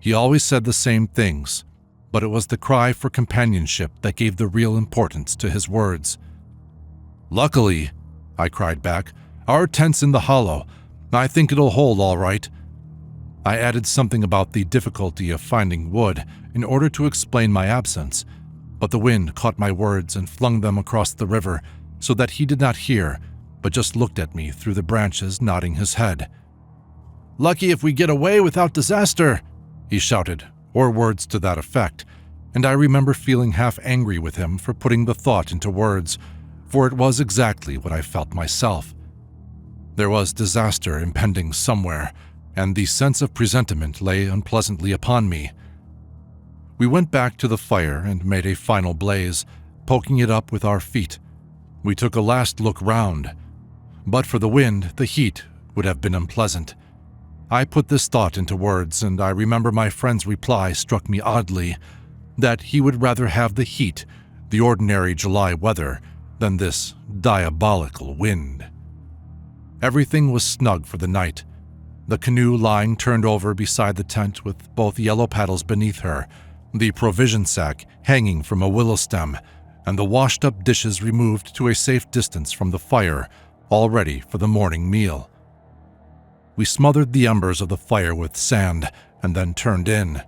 A: He always said the same things, but it was the cry for companionship that gave the real importance to his words. "Luckily," I cried back, "our tent's in the hollow. I think it'll hold all right." I added something about the difficulty of finding wood in order to explain my absence, but the wind caught my words and flung them across the river so that he did not hear, but just looked at me through the branches, nodding his head. "Lucky if we get away without disaster," he shouted, or words to that effect, and I remember feeling half angry with him for putting the thought into words, for it was exactly what I felt myself. There was disaster impending somewhere, and the sense of presentiment lay unpleasantly upon me. We went back to the fire and made a final blaze, poking it up with our feet. We took a last look round. But for the wind, the heat would have been unpleasant. I put this thought into words, and I remember my friend's reply struck me oddly, that he would rather have the heat, the ordinary July weather, than this diabolical wind. Everything was snug for the night. The canoe lying turned over beside the tent with both yellow paddles beneath her, the provision sack hanging from a willow stem, and the washed-up dishes removed to a safe distance from the fire, all ready for the morning meal. We smothered the embers of the fire with sand and then turned in.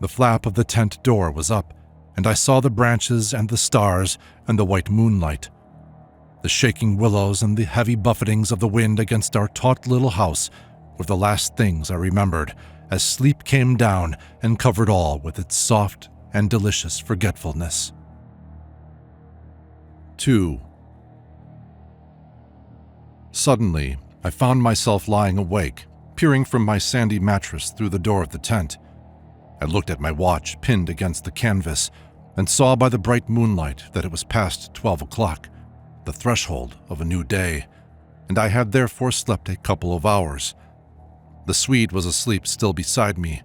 A: The flap of the tent door was up, and I saw the branches and the stars and the white moonlight. The shaking willows and the heavy buffetings of the wind against our taut little house were the last things I remembered as sleep came down and covered all with its soft and delicious forgetfulness. 2. Suddenly, I found myself lying awake, peering from my sandy mattress through the door of the tent. I looked at my watch pinned against the canvas and saw by the bright moonlight that it was past 12 o'clock, the threshold of a new day, and I had therefore slept a couple of hours. The Swede was asleep still beside me.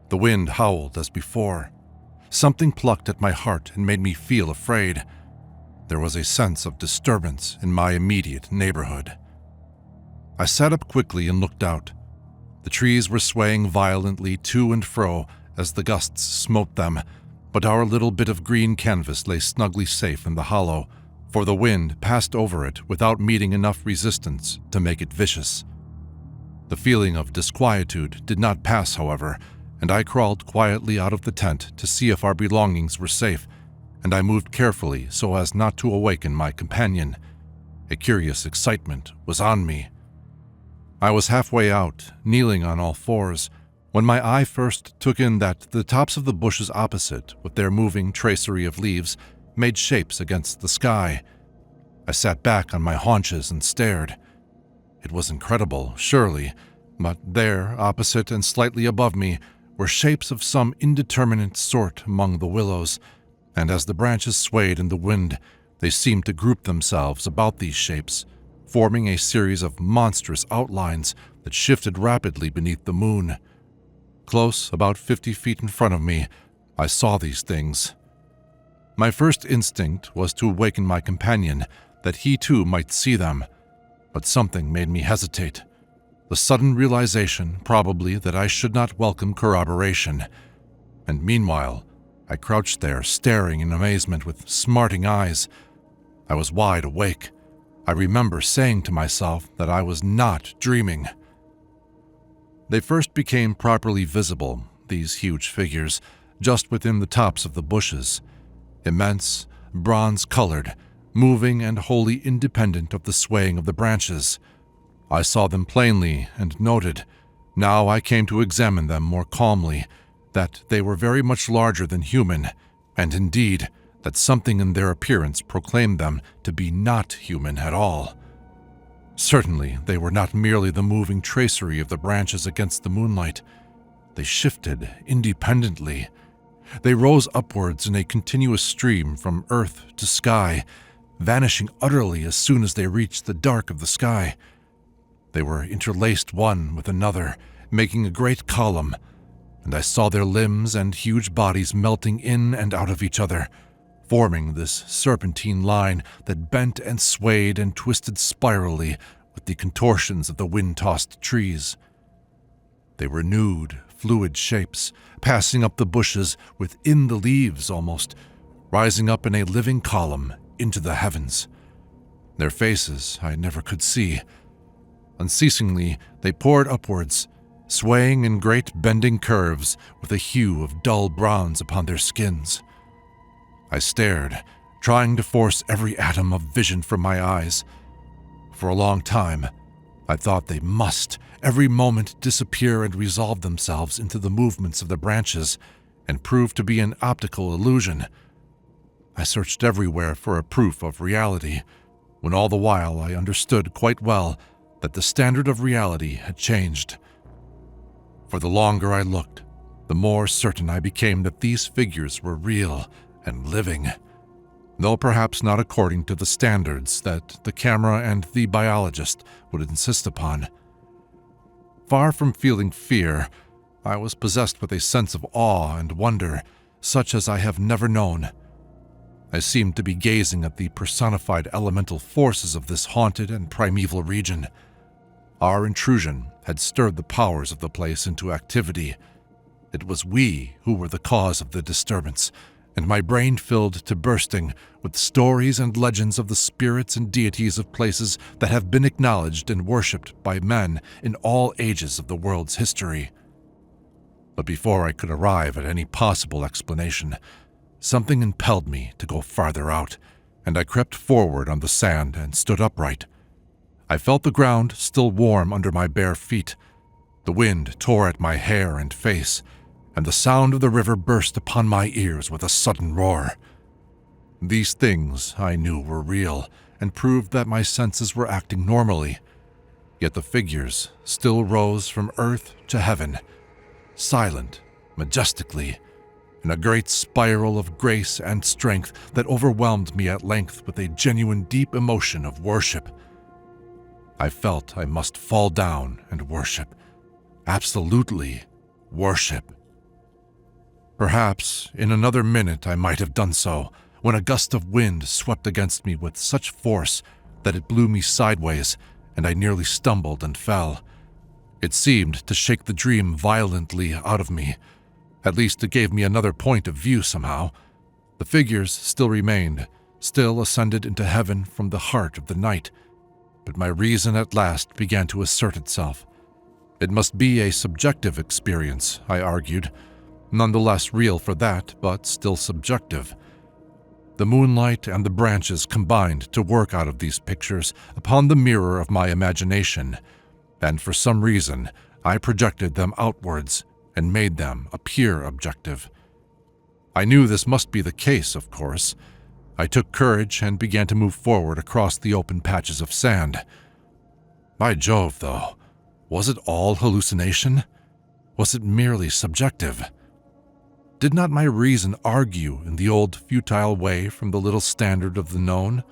A: The wind howled as before. Something plucked at my heart and made me feel afraid. There was a sense of disturbance in my immediate neighborhood. I sat up quickly and looked out. The trees were swaying violently to and fro as the gusts smote them, but our little bit of green canvas lay snugly safe in the hollow, for the wind passed over it without meeting enough resistance to make it vicious. The feeling of disquietude did not pass, however, and I crawled quietly out of the tent to see if our belongings were safe, and I moved carefully so as not to awaken my companion. A curious excitement was on me. I was halfway out, kneeling on all fours, when my eye first took in that the tops of the bushes opposite, with their moving tracery of leaves, made shapes against the sky. I sat back on my haunches and stared. It was incredible, surely, but there, opposite and slightly above me, were shapes of some indeterminate sort among the willows, and as the branches swayed in the wind, they seemed to group themselves about these shapes, forming a series of monstrous outlines that shifted rapidly beneath the moon. Close, about 50 feet in front of me, I saw these things. My first instinct was to awaken my companion, that he too might see them, but something made me hesitate. The sudden realization, probably, that I should not welcome corroboration. And meanwhile, I crouched there, staring in amazement with smarting eyes. I was wide awake. I remember saying to myself that I was not dreaming. They first became properly visible, these huge figures, just within the tops of the bushes. Immense, bronze-colored, moving and wholly independent of the swaying of the branches. I saw them plainly and noted, now I came to examine them more calmly, that they were very much larger than human, and indeed, that something in their appearance proclaimed them to be not human at all. Certainly, they were not merely the moving tracery of the branches against the moonlight. They shifted independently. They rose upwards in a continuous stream from earth to sky, vanishing utterly as soon as they reached the dark of the sky. They were interlaced one with another, making a great column, and I saw their limbs and huge bodies melting in and out of each other, forming this serpentine line that bent and swayed and twisted spirally with the contortions of the wind-tossed trees. They were nude, fluid shapes, passing up the bushes within the leaves almost, rising up in a living column into the heavens. Their faces I never could see. Unceasingly, they poured upwards, swaying in great bending curves with a hue of dull bronze upon their skins. I stared, trying to force every atom of vision from my eyes. For a long time, I thought they must every moment disappear and resolve themselves into the movements of the branches and prove to be an optical illusion. I searched everywhere for a proof of reality, when all the while I understood quite well that the standard of reality had changed. For the longer I looked, the more certain I became that these figures were real and living, though perhaps not according to the standards that the camera and the biologist would insist upon. Far from feeling fear, I was possessed with a sense of awe and wonder, such as I have never known. I seemed to be gazing at the personified elemental forces of this haunted and primeval region. Our intrusion had stirred the powers of the place into activity. It was we who were the cause of the disturbance, and my brain filled to bursting with stories and legends of the spirits and deities of places that have been acknowledged and worshipped by men in all ages of the world's history. But before I could arrive at any possible explanation, something impelled me to go farther out and I crept forward on the sand and stood upright. I felt the ground still warm under my bare feet. The wind tore at my hair and face, and the sound of the river burst upon my ears with a sudden roar. These things I knew were real and proved that my senses were acting normally, yet the figures still rose from earth to heaven, silent, majestically, in a great spiral of grace and strength that overwhelmed me at length with a genuine deep emotion of worship. I felt I must fall down and worship, absolutely worship. Perhaps in another minute I might have done so, when a gust of wind swept against me with such force that it blew me sideways, and I nearly stumbled and fell. It seemed to shake the dream violently out of me. At least it gave me another point of view somehow. The figures still remained, still ascended into heaven from the heart of the night, but my reason at last began to assert itself. It must be a subjective experience, I argued, nonetheless real for that, but still subjective. The moonlight and the branches combined to work out of these pictures upon the mirror of my imagination, and for some reason I projected them outwards and made them appear objective. I knew this must be the case, of course. I took courage and began to move forward across the open patches of sand. By Jove, though, was it all hallucination? Was it merely subjective? Did not my reason argue in the old futile way from the little standard of the known?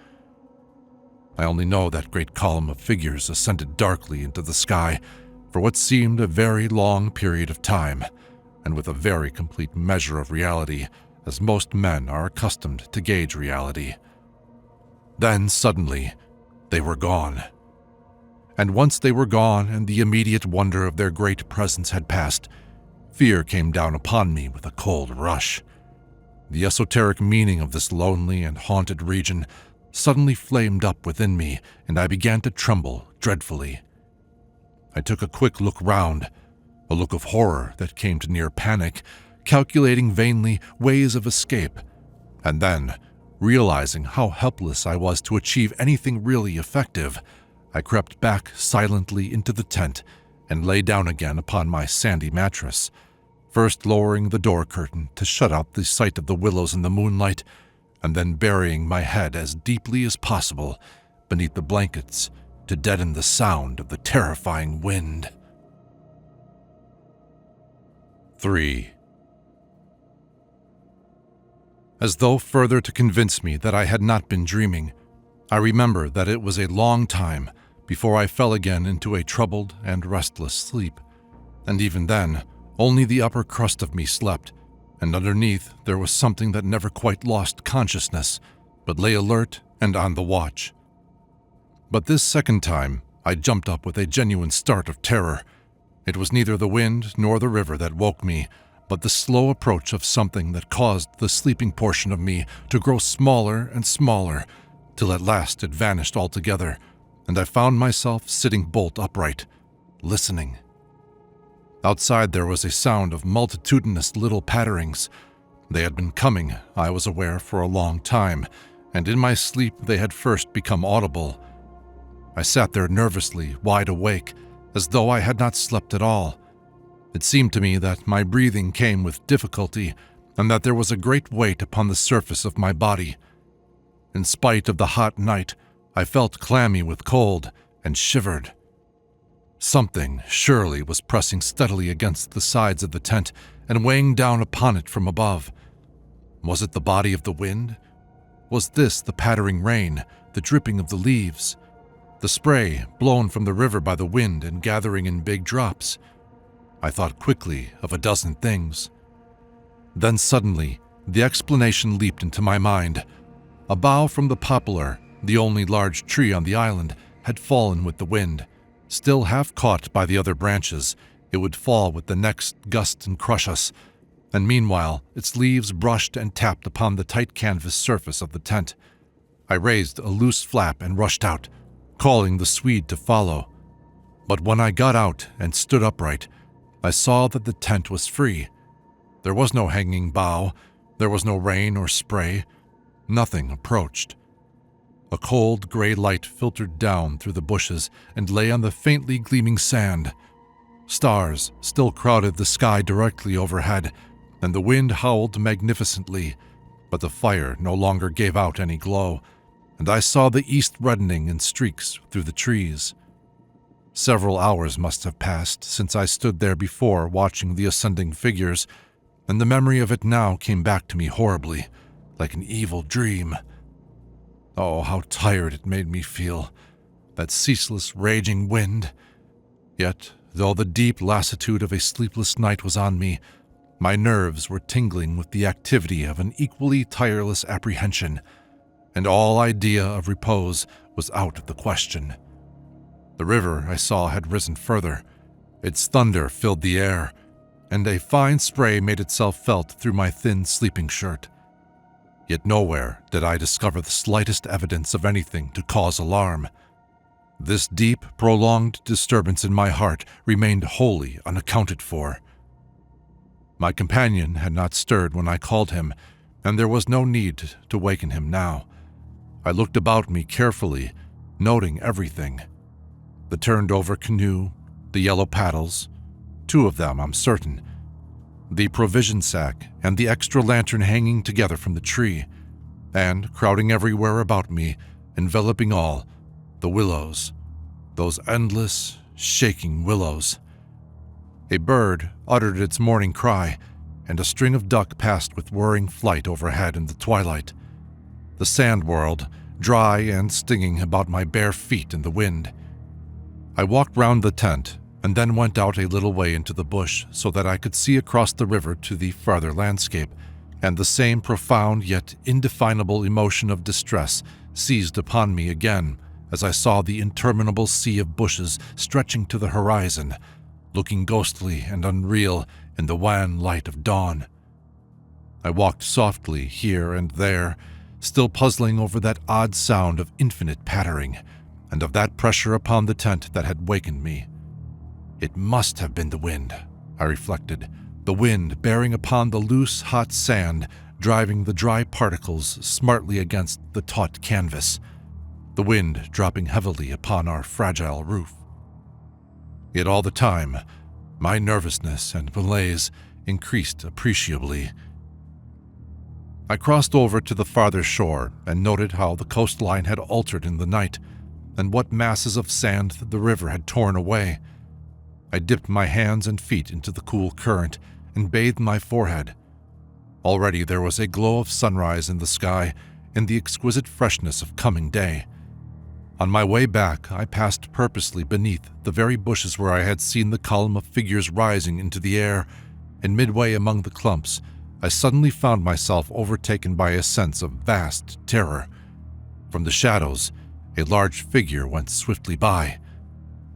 A: I only know that great column of figures ascended darkly into the sky for what seemed a very long period of time, and with a very complete measure of reality, as most men are accustomed to gauge reality. Then suddenly, they were gone. And once they were gone and the immediate wonder of their great presence had passed, fear came down upon me with a cold rush. The esoteric meaning of this lonely and haunted region suddenly flamed up within me, and I began to tremble dreadfully. I took a quick look round, a look of horror that came to near panic, calculating vainly ways of escape, and then, realizing how helpless I was to achieve anything really effective, I crept back silently into the tent and lay down again upon my sandy mattress, first lowering the door curtain to shut out the sight of the willows in the moonlight, and then burying my head as deeply as possible beneath the blankets to deaden the sound of the terrifying wind. 3. As though further to convince me that I had not been dreaming, I remember that it was a long time before I fell again into a troubled and restless sleep, and even then, only the upper crust of me slept, and underneath there was something that never quite lost consciousness, but lay alert and on the watch. But this second time, I jumped up with a genuine start of terror. It was neither the wind nor the river that woke me, but the slow approach of something that caused the sleeping portion of me to grow smaller and smaller, till at last it vanished altogether, and I found myself sitting bolt upright, listening. Outside there was a sound of multitudinous little patterings. They had been coming, I was aware, for a long time, and in my sleep they had first become audible. I sat there nervously, wide awake, as though I had not slept at all. It seemed to me that my breathing came with difficulty, and that there was a great weight upon the surface of my body. In spite of the hot night, I felt clammy with cold and shivered. Something, surely, was pressing steadily against the sides of the tent and weighing down upon it from above. Was it the body of the wind? Was this the pattering rain, the dripping of the leaves, the spray blown from the river by the wind and gathering in big drops? I thought quickly of a dozen things. Then suddenly, the explanation leaped into my mind. A bough from the poplar, the only large tree on the island, had fallen with the wind. Still half caught by the other branches, it would fall with the next gust and crush us, and meanwhile its leaves brushed and tapped upon the tight canvas surface of the tent. I raised a loose flap and rushed out, calling the Swede to follow. But when I got out and stood upright, I saw that the tent was free. There was no hanging bough, there was no rain or spray. Nothing approached. A cold gray light filtered down through the bushes and lay on the faintly gleaming sand. Stars still crowded the sky directly overhead, and the wind howled magnificently, but the fire no longer gave out any glow, and I saw the east reddening in streaks through the trees. Several hours must have passed since I stood there before watching the ascending figures, and the memory of it now came back to me horribly, like an evil dream. Oh, how tired it made me feel, that ceaseless raging wind. Yet, though the deep lassitude of a sleepless night was on me, my nerves were tingling with the activity of an equally tireless apprehension, and all idea of repose was out of the question. The river, I saw, had risen further. Its thunder filled the air, and a fine spray made itself felt through my thin sleeping shirt. Yet nowhere did I discover the slightest evidence of anything to cause alarm. This deep, prolonged disturbance in my heart remained wholly unaccounted for. My companion had not stirred when I called him, and there was no need to waken him now. I looked about me carefully, noting everything. The turned-over canoe, the yellow paddles, 2 of them, I'm certain, the provision sack, and the extra lantern hanging together from the tree, and, crowding everywhere about me, enveloping all, the willows, those endless, shaking willows. A bird uttered its morning cry, and a string of duck passed with whirring flight overhead in the twilight. The sand whirled, dry and stinging about my bare feet in the wind. I walked round the tent, and then went out a little way into the bush so that I could see across the river to the farther landscape, and the same profound yet indefinable emotion of distress seized upon me again as I saw the interminable sea of bushes stretching to the horizon, looking ghostly and unreal in the wan light of dawn. I walked softly here and there, still puzzling over that odd sound of infinite pattering, and of that pressure upon the tent that had wakened me. It must have been the wind, I reflected, the wind bearing upon the loose, hot sand, driving the dry particles smartly against the taut canvas, the wind dropping heavily upon our fragile roof. Yet all the time, my nervousness and malaise increased appreciably. I crossed over to the farther shore and noted how the coastline had altered in the night, and what masses of sand the river had torn away. I dipped my hands and feet into the cool current and bathed my forehead. Already there was a glow of sunrise in the sky and the exquisite freshness of coming day. On my way back, I passed purposely beneath the very bushes where I had seen the column of figures rising into the air, and midway among the clumps, I suddenly found myself overtaken by a sense of vast terror. From the shadows, a large figure went swiftly by.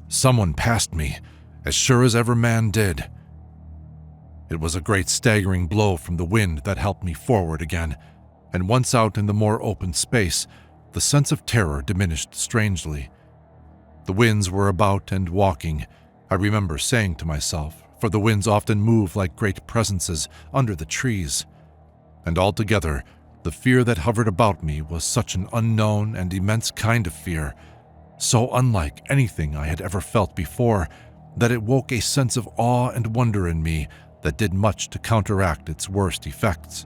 A: Someone passed me, as sure as ever man did. It was a great staggering blow from the wind that helped me forward again, and once out in the more open space, the sense of terror diminished strangely. The winds were about and walking, I remember saying to myself, for the winds often move like great presences under the trees. And altogether, the fear that hovered about me was such an unknown and immense kind of fear, so unlike anything I had ever felt before, that it woke a sense of awe and wonder in me that did much to counteract its worst effects.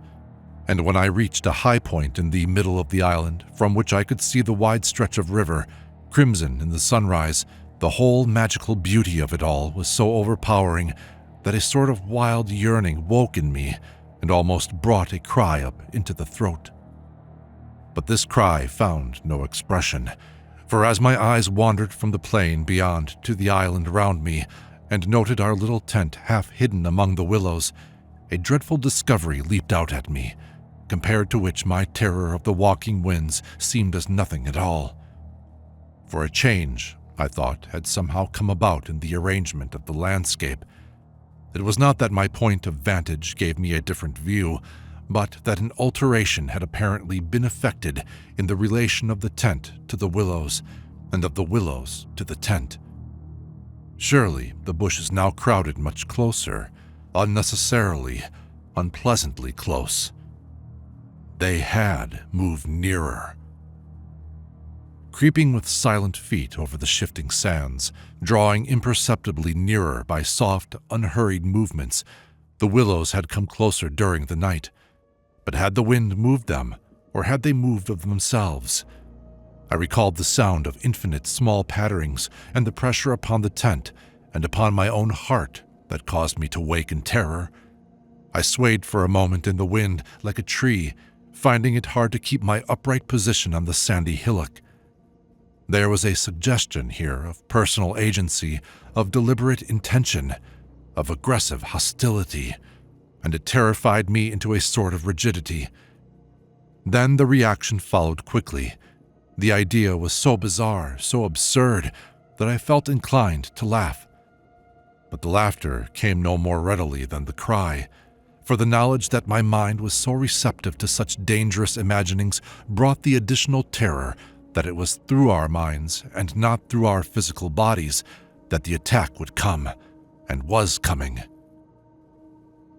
A: And when I reached a high point in the middle of the island, from which I could see the wide stretch of river, crimson in the sunrise, the whole magical beauty of it all was so overpowering that a sort of wild yearning woke in me and almost brought a cry up into the throat. But this cry found no expression, for as my eyes wandered from the plain beyond to the island around me and noted our little tent half hidden among the willows, a dreadful discovery leaped out at me, compared to which my terror of the walking winds seemed as nothing at all. For a change, I thought, had somehow come about in the arrangement of the landscape. It was not that my point of vantage gave me a different view, but that an alteration had apparently been effected in the relation of the tent to the willows, and of the willows to the tent. Surely the bushes now crowded much closer, unnecessarily, unpleasantly close. They had moved nearer. creeping with silent feet over the shifting sands, drawing imperceptibly nearer by soft, unhurried movements. The willows had come closer during the night. But had the wind moved them, or had they moved of themselves? I recalled the sound of infinite small patterings and the pressure upon the tent and upon my own heart that caused me to wake in terror. I swayed for a moment in the wind like a tree, finding it hard to keep my upright position on the sandy hillock. There was a suggestion here of personal agency, of deliberate intention, of aggressive hostility, and it terrified me into a sort of rigidity. Then the reaction followed quickly. The idea was so bizarre, so absurd, that I felt inclined to laugh. But the laughter came no more readily than the cry, for the knowledge that my mind was so receptive to such dangerous imaginings brought the additional terror that it was through our minds and not through our physical bodies that the attack would come, and was coming.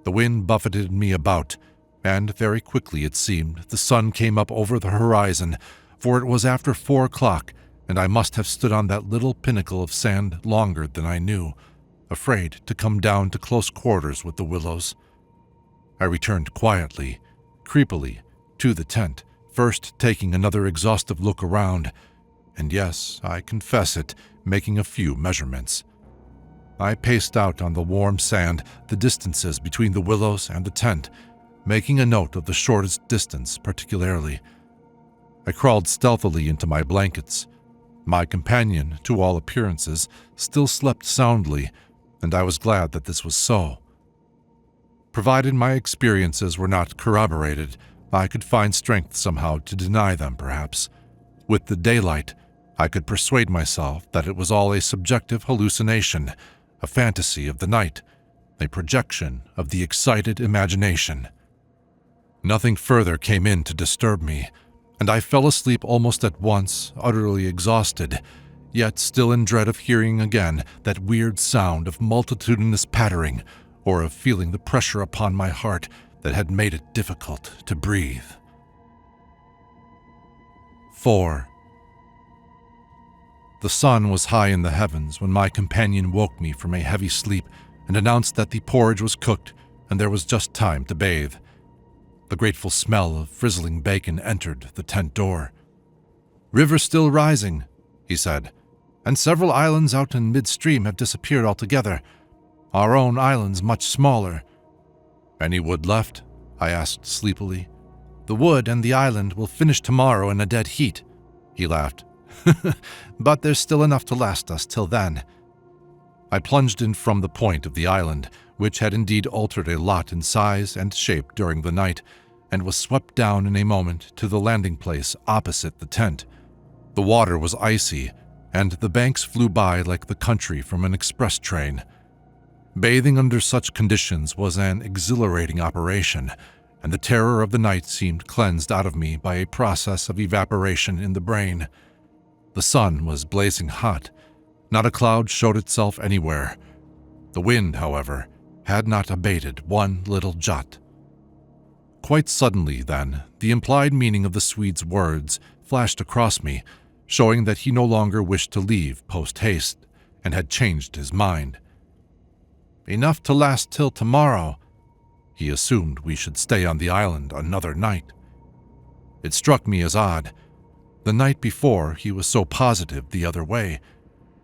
A: The wind buffeted me about, and very quickly, it seemed, the sun came up over the horizon, for it was after 4 o'clock, and I must have stood on that little pinnacle of sand longer than I knew, afraid to come down to close quarters with the willows. I returned quietly, creepily, to the tent, first taking another exhaustive look around, and yes, I confess it, making a few measurements. I paced out on the warm sand the distances between the willows and the tent, making a note of the shortest distance particularly. I crawled stealthily into my blankets. My companion, to all appearances, still slept soundly, and I was glad that this was so. Provided my experiences were not corroborated, I could find strength somehow to deny them, perhaps. With the daylight, I could persuade myself that it was all a subjective hallucination, a fantasy of the night, a projection of the excited imagination. Nothing further came in to disturb me, and I fell asleep almost at once, utterly exhausted, yet still in dread of hearing again that weird sound of multitudinous pattering, or of feeling the pressure upon my heart that had made it difficult to breathe. 4. The sun was high in the heavens when my companion woke me from a heavy sleep and announced that the porridge was cooked and there was just time to bathe. The grateful smell of frizzling bacon entered the tent door. "River still rising," he said, "and several islands out in midstream have disappeared altogether. Our own island's much smaller." "Any wood left?" I asked sleepily. "The wood and the island will finish tomorrow in a dead heat," he laughed. "But there's still enough to last us till then." I plunged in from the point of the island, which had indeed altered a lot in size and shape during the night, and was swept down in a moment to the landing place opposite the tent. The water was icy, and the banks flew by like the country from an express train. Bathing under such conditions was an exhilarating operation, and the terror of the night seemed cleansed out of me by a process of evaporation in the brain. The sun was blazing hot. Not a cloud showed itself anywhere. The wind, however, had not abated one little jot. Quite suddenly, then, the implied meaning of the Swede's words flashed across me, showing that he no longer wished to leave post-haste and had changed his mind. Enough to last till tomorrow. He assumed we should stay on the island another night. It struck me as odd. The night before, he was so positive the other way.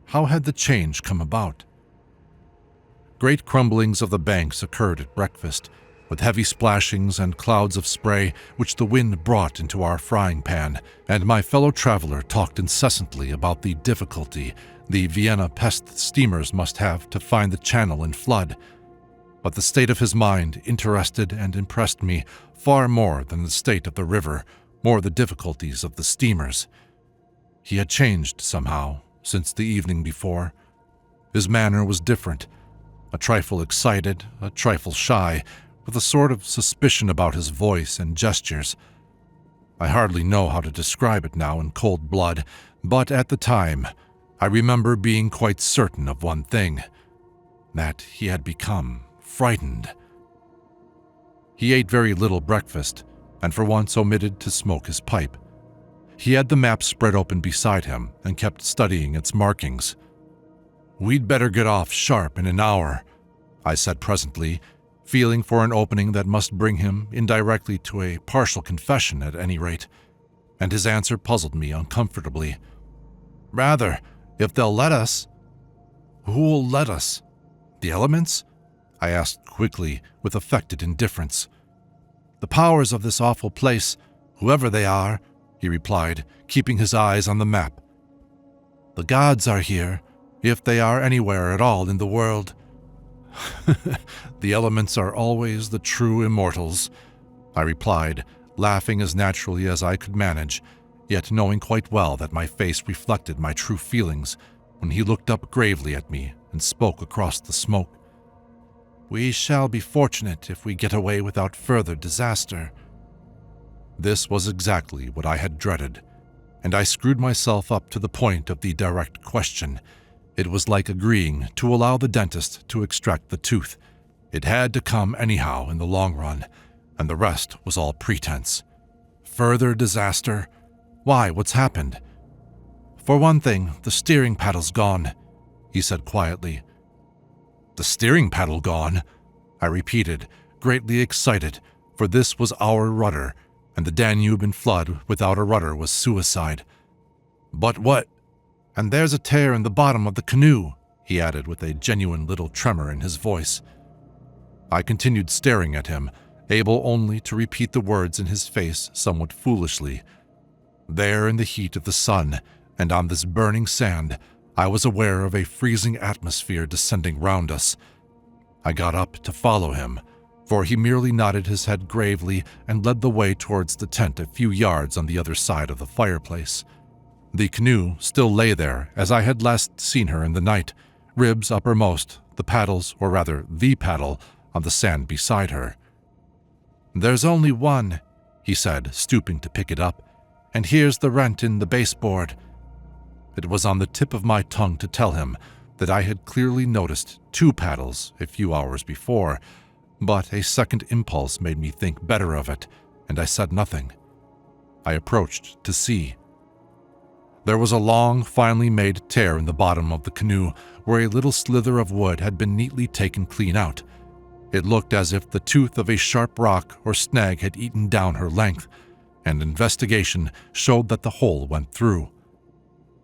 A: How had the change come about? Great crumblings of the banks occurred at breakfast, with heavy splashings and clouds of spray which the wind brought into our frying pan, and my fellow traveler talked incessantly about the difficulty the Vienna pest steamers must have to find the channel in flood. But the state of his mind interested and impressed me far more than the state of the river, or the difficulties of the steamers. He had changed somehow since the evening before. His manner was different, a trifle excited, a trifle shy, with a sort of suspicion about his voice and gestures. I hardly know how to describe it now in cold blood, but at the time, I remember being quite certain of one thing, that he had become frightened. He ate very little breakfast, and for once omitted to smoke his pipe. He had the map spread open beside him and kept studying its markings. "We'd better get off sharp in an hour," I said presently, feeling for an opening that must bring him indirectly to a partial confession at any rate, and his answer puzzled me uncomfortably. "Rather, if they'll let us." "Who'll let us? The elements?" I asked quickly, with affected indifference. "The powers of this awful place, whoever they are," he replied, keeping his eyes on the map. "The gods are here, if they are anywhere at all in the world." "The elements are always the true immortals," I replied, laughing as naturally as I could manage, yet knowing quite well that my face reflected my true feelings when he looked up gravely at me and spoke across the smoke. "We shall be fortunate if we get away without further disaster." This was exactly what I had dreaded, and I screwed myself up to the point of the direct question. It was like agreeing to allow the dentist to extract the tooth. It had to come anyhow in the long run, and the rest was all pretense. Further disaster? Why, what's happened? "For one thing, the steering paddle's gone," he said quietly. "The steering paddle gone?" I repeated, greatly excited, for this was our rudder, and the Danube in flood without a rudder was suicide. "But what—" "And there's a tear in the bottom of the canoe," he added with a genuine little tremor in his voice. I continued staring at him, able only to repeat the words in his face somewhat foolishly. There in the heat of the sun, and on this burning sand, I was aware of a freezing atmosphere descending round us. I got up to follow him, for he merely nodded his head gravely and led the way towards the tent a few yards on the other side of the fireplace. The canoe still lay there as I had last seen her in the night, ribs uppermost, the paddles, or rather the paddle, on the sand beside her. "There's only one," he said, stooping to pick it up, "and here's the rent in the baseboard." It was on the tip of my tongue to tell him that I had clearly noticed 2 paddles a few hours before, but a second impulse made me think better of it, and I said nothing. I approached to see. There was a long, finely made tear in the bottom of the canoe where a little slither of wood had been neatly taken clean out. It looked as if the tooth of a sharp rock or snag had eaten down her length, and investigation showed that the hole went through.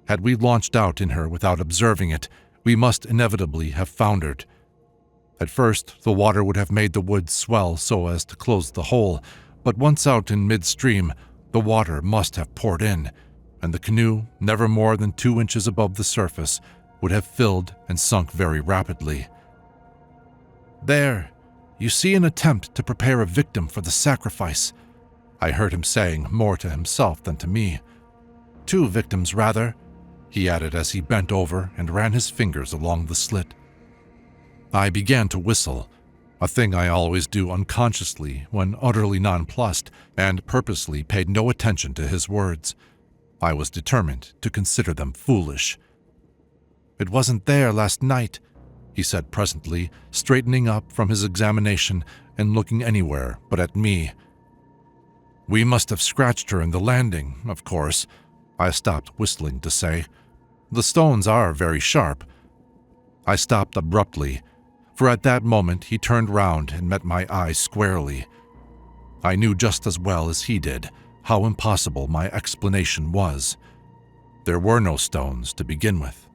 A: Had we launched out in her without observing it, we must inevitably have foundered. At first, the water would have made the wood swell so as to close the hole, but once out in midstream, the water must have poured in, and the canoe, never more than 2 inches above the surface, would have filled and sunk very rapidly. "There, you see an attempt to prepare a victim for the sacrifice," I heard him saying more to himself than to me. "2 victims, rather," he added as he bent over and ran his fingers along the slit. I began to whistle, a thing I always do unconsciously when utterly nonplussed, and purposely paid no attention to his words. I was determined to consider them foolish. "It wasn't there last night," he said presently, straightening up from his examination and looking anywhere but at me. "We must have scratched her in the landing, of course," I stopped whistling to say. "The stones are very sharp." I stopped abruptly, for at that moment he turned round and met my eye squarely. I knew just as well as he did how impossible my explanation was. There were no stones to begin with.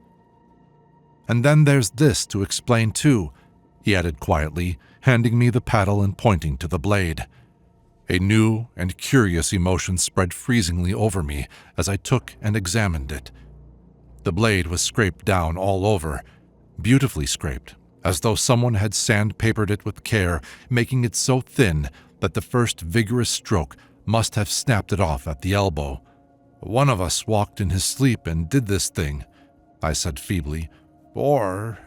A: "And then there's this to explain too," he added quietly, handing me the paddle and pointing to the blade. A new and curious emotion spread freezingly over me as I took and examined it. The blade was scraped down all over, beautifully scraped, as though someone had sandpapered it with care, making it so thin that the first vigorous stroke must have snapped it off at the elbow. "One of us walked in his sleep and did this thing," I said feebly. Or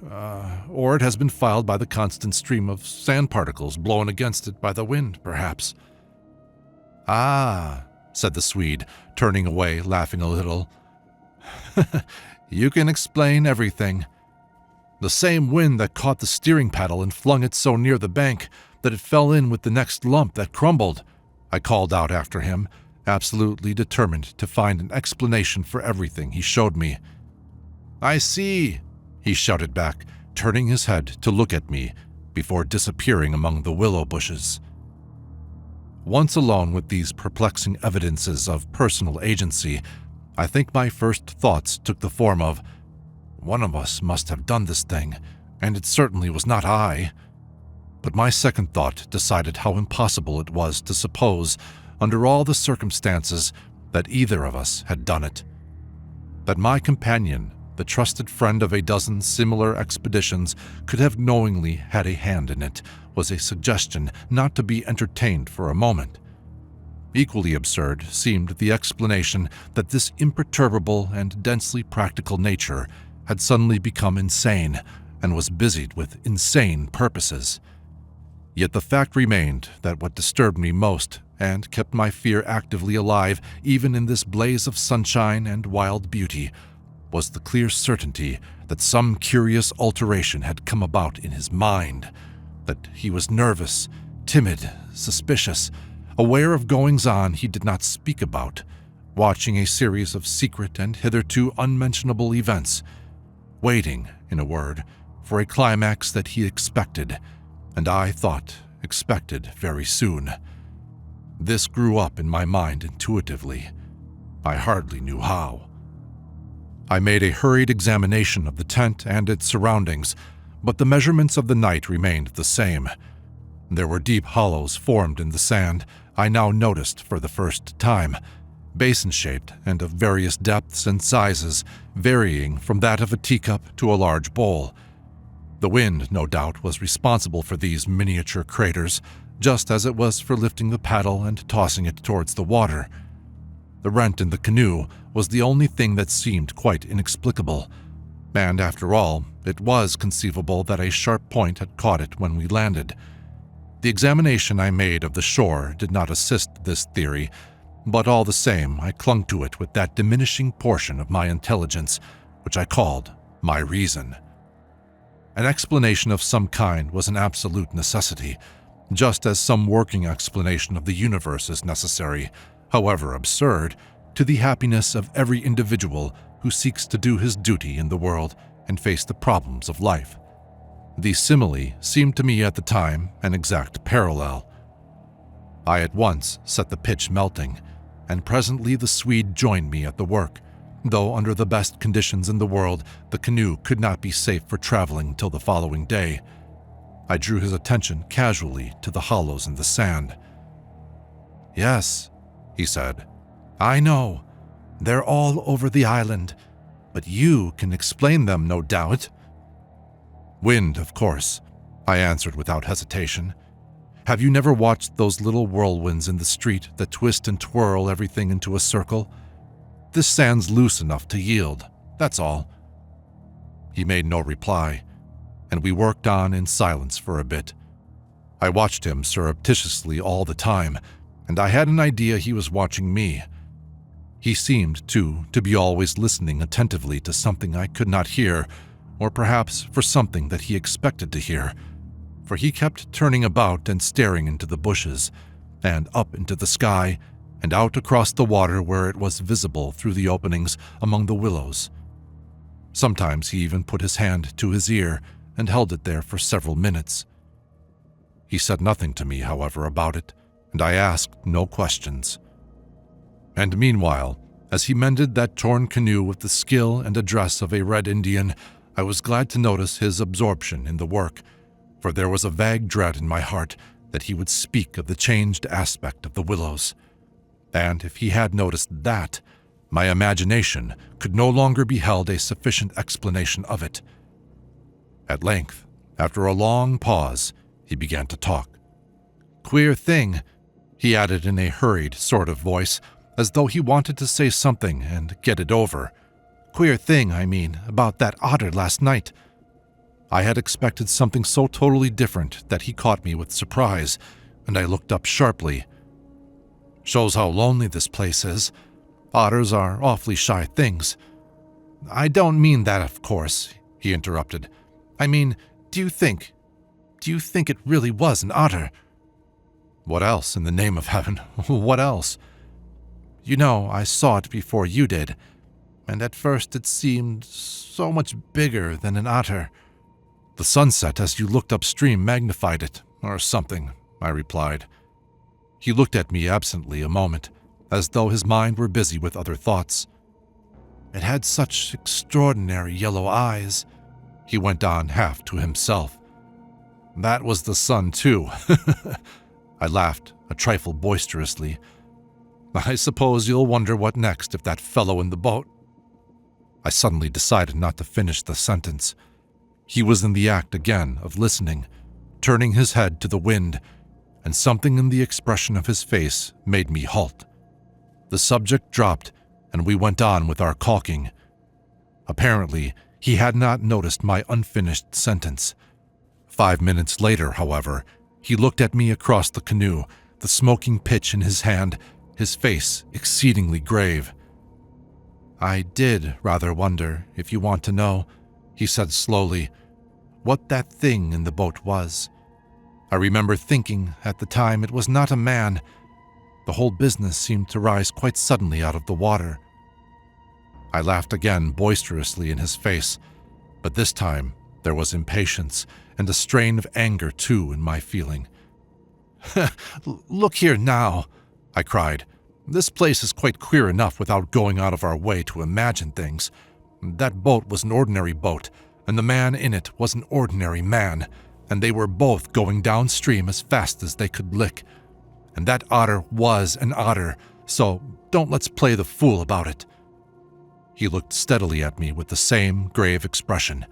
A: it has been filed by the constant stream of sand particles blown against it by the wind, perhaps." "Ah," said the Swede, turning away, laughing a little. "You can explain everything. The same wind that caught the steering paddle and flung it so near the bank that it fell in with the next lump that crumbled," I called out after him, absolutely determined to find an explanation for everything he showed me. "I see," he shouted back, turning his head to look at me before disappearing among the willow bushes. Once alone with these perplexing evidences of personal agency, I think my first thoughts took the form of, one of us must have done this thing, and it certainly was not I. But my second thought decided how impossible it was to suppose, under all the circumstances, that either of us had done it. That my companion, the trusted friend of a dozen similar expeditions, could have knowingly had a hand in it was a suggestion not to be entertained for a moment. Equally absurd seemed the explanation that this imperturbable and densely practical nature had suddenly become insane and was busied with insane purposes. Yet the fact remained that what disturbed me most and kept my fear actively alive even in this blaze of sunshine and wild beauty was the clear certainty that some curious alteration had come about in his mind, that he was nervous, timid, suspicious, aware of goings-on he did not speak about, watching a series of secret and hitherto unmentionable events, waiting, in a word, for a climax that he expected, and I thought expected very soon. This grew up in my mind intuitively. I hardly knew how. I made a hurried examination of the tent and its surroundings, but the measurements of the night remained the same. There were deep hollows formed in the sand, I now noticed for the first time, basin-shaped and of various depths and sizes, varying from that of a teacup to a large bowl. The wind, no doubt, was responsible for these miniature craters, just as it was for lifting the paddle and tossing it towards the water. The rent in the canoe was the only thing that seemed quite inexplicable, and after all, it was conceivable that a sharp point had caught it when we landed. The examination I made of the shore did not assist this theory, but all the same I clung to it with that diminishing portion of my intelligence, which I called my reason. An explanation of some kind was an absolute necessity, just as some working explanation of the universe is necessary, however absurd, to the happiness of every individual who seeks to do his duty in the world and face the problems of life. The simile seemed to me at the time an exact parallel. I at once set the pitch melting, and presently the Swede joined me at the work, though under the best conditions in the world the canoe could not be safe for traveling till the following day. I drew his attention casually to the hollows in the sand. "Yes," he said, "I know. They're all over the island, but you can explain them, no doubt." "Wind, of course," I answered without hesitation. "Have you never watched those little whirlwinds in the street that twist and twirl everything into a circle? This sand's loose enough to yield, that's all." He made no reply, and we worked on in silence for a bit. I watched him surreptitiously all the time, and I had an idea he was watching me. He seemed, too, to be always listening attentively to something I could not hear, or perhaps for something that he expected to hear, for he kept turning about and staring into the bushes, and up into the sky, and out across the water where it was visible through the openings among the willows. Sometimes he even put his hand to his ear and held it there for several minutes. He said nothing to me, however, about it, and I asked no questions. And meanwhile, as he mended that torn canoe with the skill and address of a Red Indian, I was glad to notice his absorption in the work, for there was a vague dread in my heart that he would speak of the changed aspect of the willows. And if he had noticed that, my imagination could no longer be held a sufficient explanation of it. At length, after a long pause, he began to talk. "Queer thing," he added in a hurried sort of voice, as though he wanted to say something and get it over. "Queer thing, I mean, about that otter last night." I had expected something so totally different that he caught me with surprise, and I looked up sharply. "Shows how lonely this place is. Otters are awfully shy things." "I don't mean that, of course," he interrupted. "I mean, do you think it really was an otter?" "What else, in the name of heaven? What else?" You know, I saw it before you did, and at first it seemed so much bigger than an otter. The sunset as you looked upstream magnified it, or something, I replied. He looked at me absently a moment, as though his mind were busy with other thoughts. It had such extraordinary yellow eyes, he went on half to himself. That was the sun, too. I laughed, a trifle boisterously. I suppose you'll wonder what next if that fellow in the boat. I suddenly decided not to finish the sentence. He was in the act again of listening, turning his head to the wind, and something in the expression of his face made me halt. The subject dropped, and we went on with our caulking. Apparently, he had not noticed my unfinished sentence. 5 minutes later, however, he looked at me across the canoe, the smoking pitch in his hand, his face exceedingly grave. I did rather wonder, if you want to know, he said slowly, what that thing in the boat was. I remember thinking at the time it was not a man. The whole business seemed to rise quite suddenly out of the water. I laughed again boisterously in his face, but this time there was impatience and a strain of anger too in my feeling. Look here now, I cried. This place is quite queer enough without going out of our way to imagine things. That boat was an ordinary boat, and the man in it was an ordinary man, and they were both going downstream as fast as they could lick. And that otter was an otter, so don't let's play the fool about it. He looked steadily at me with the same grave expression.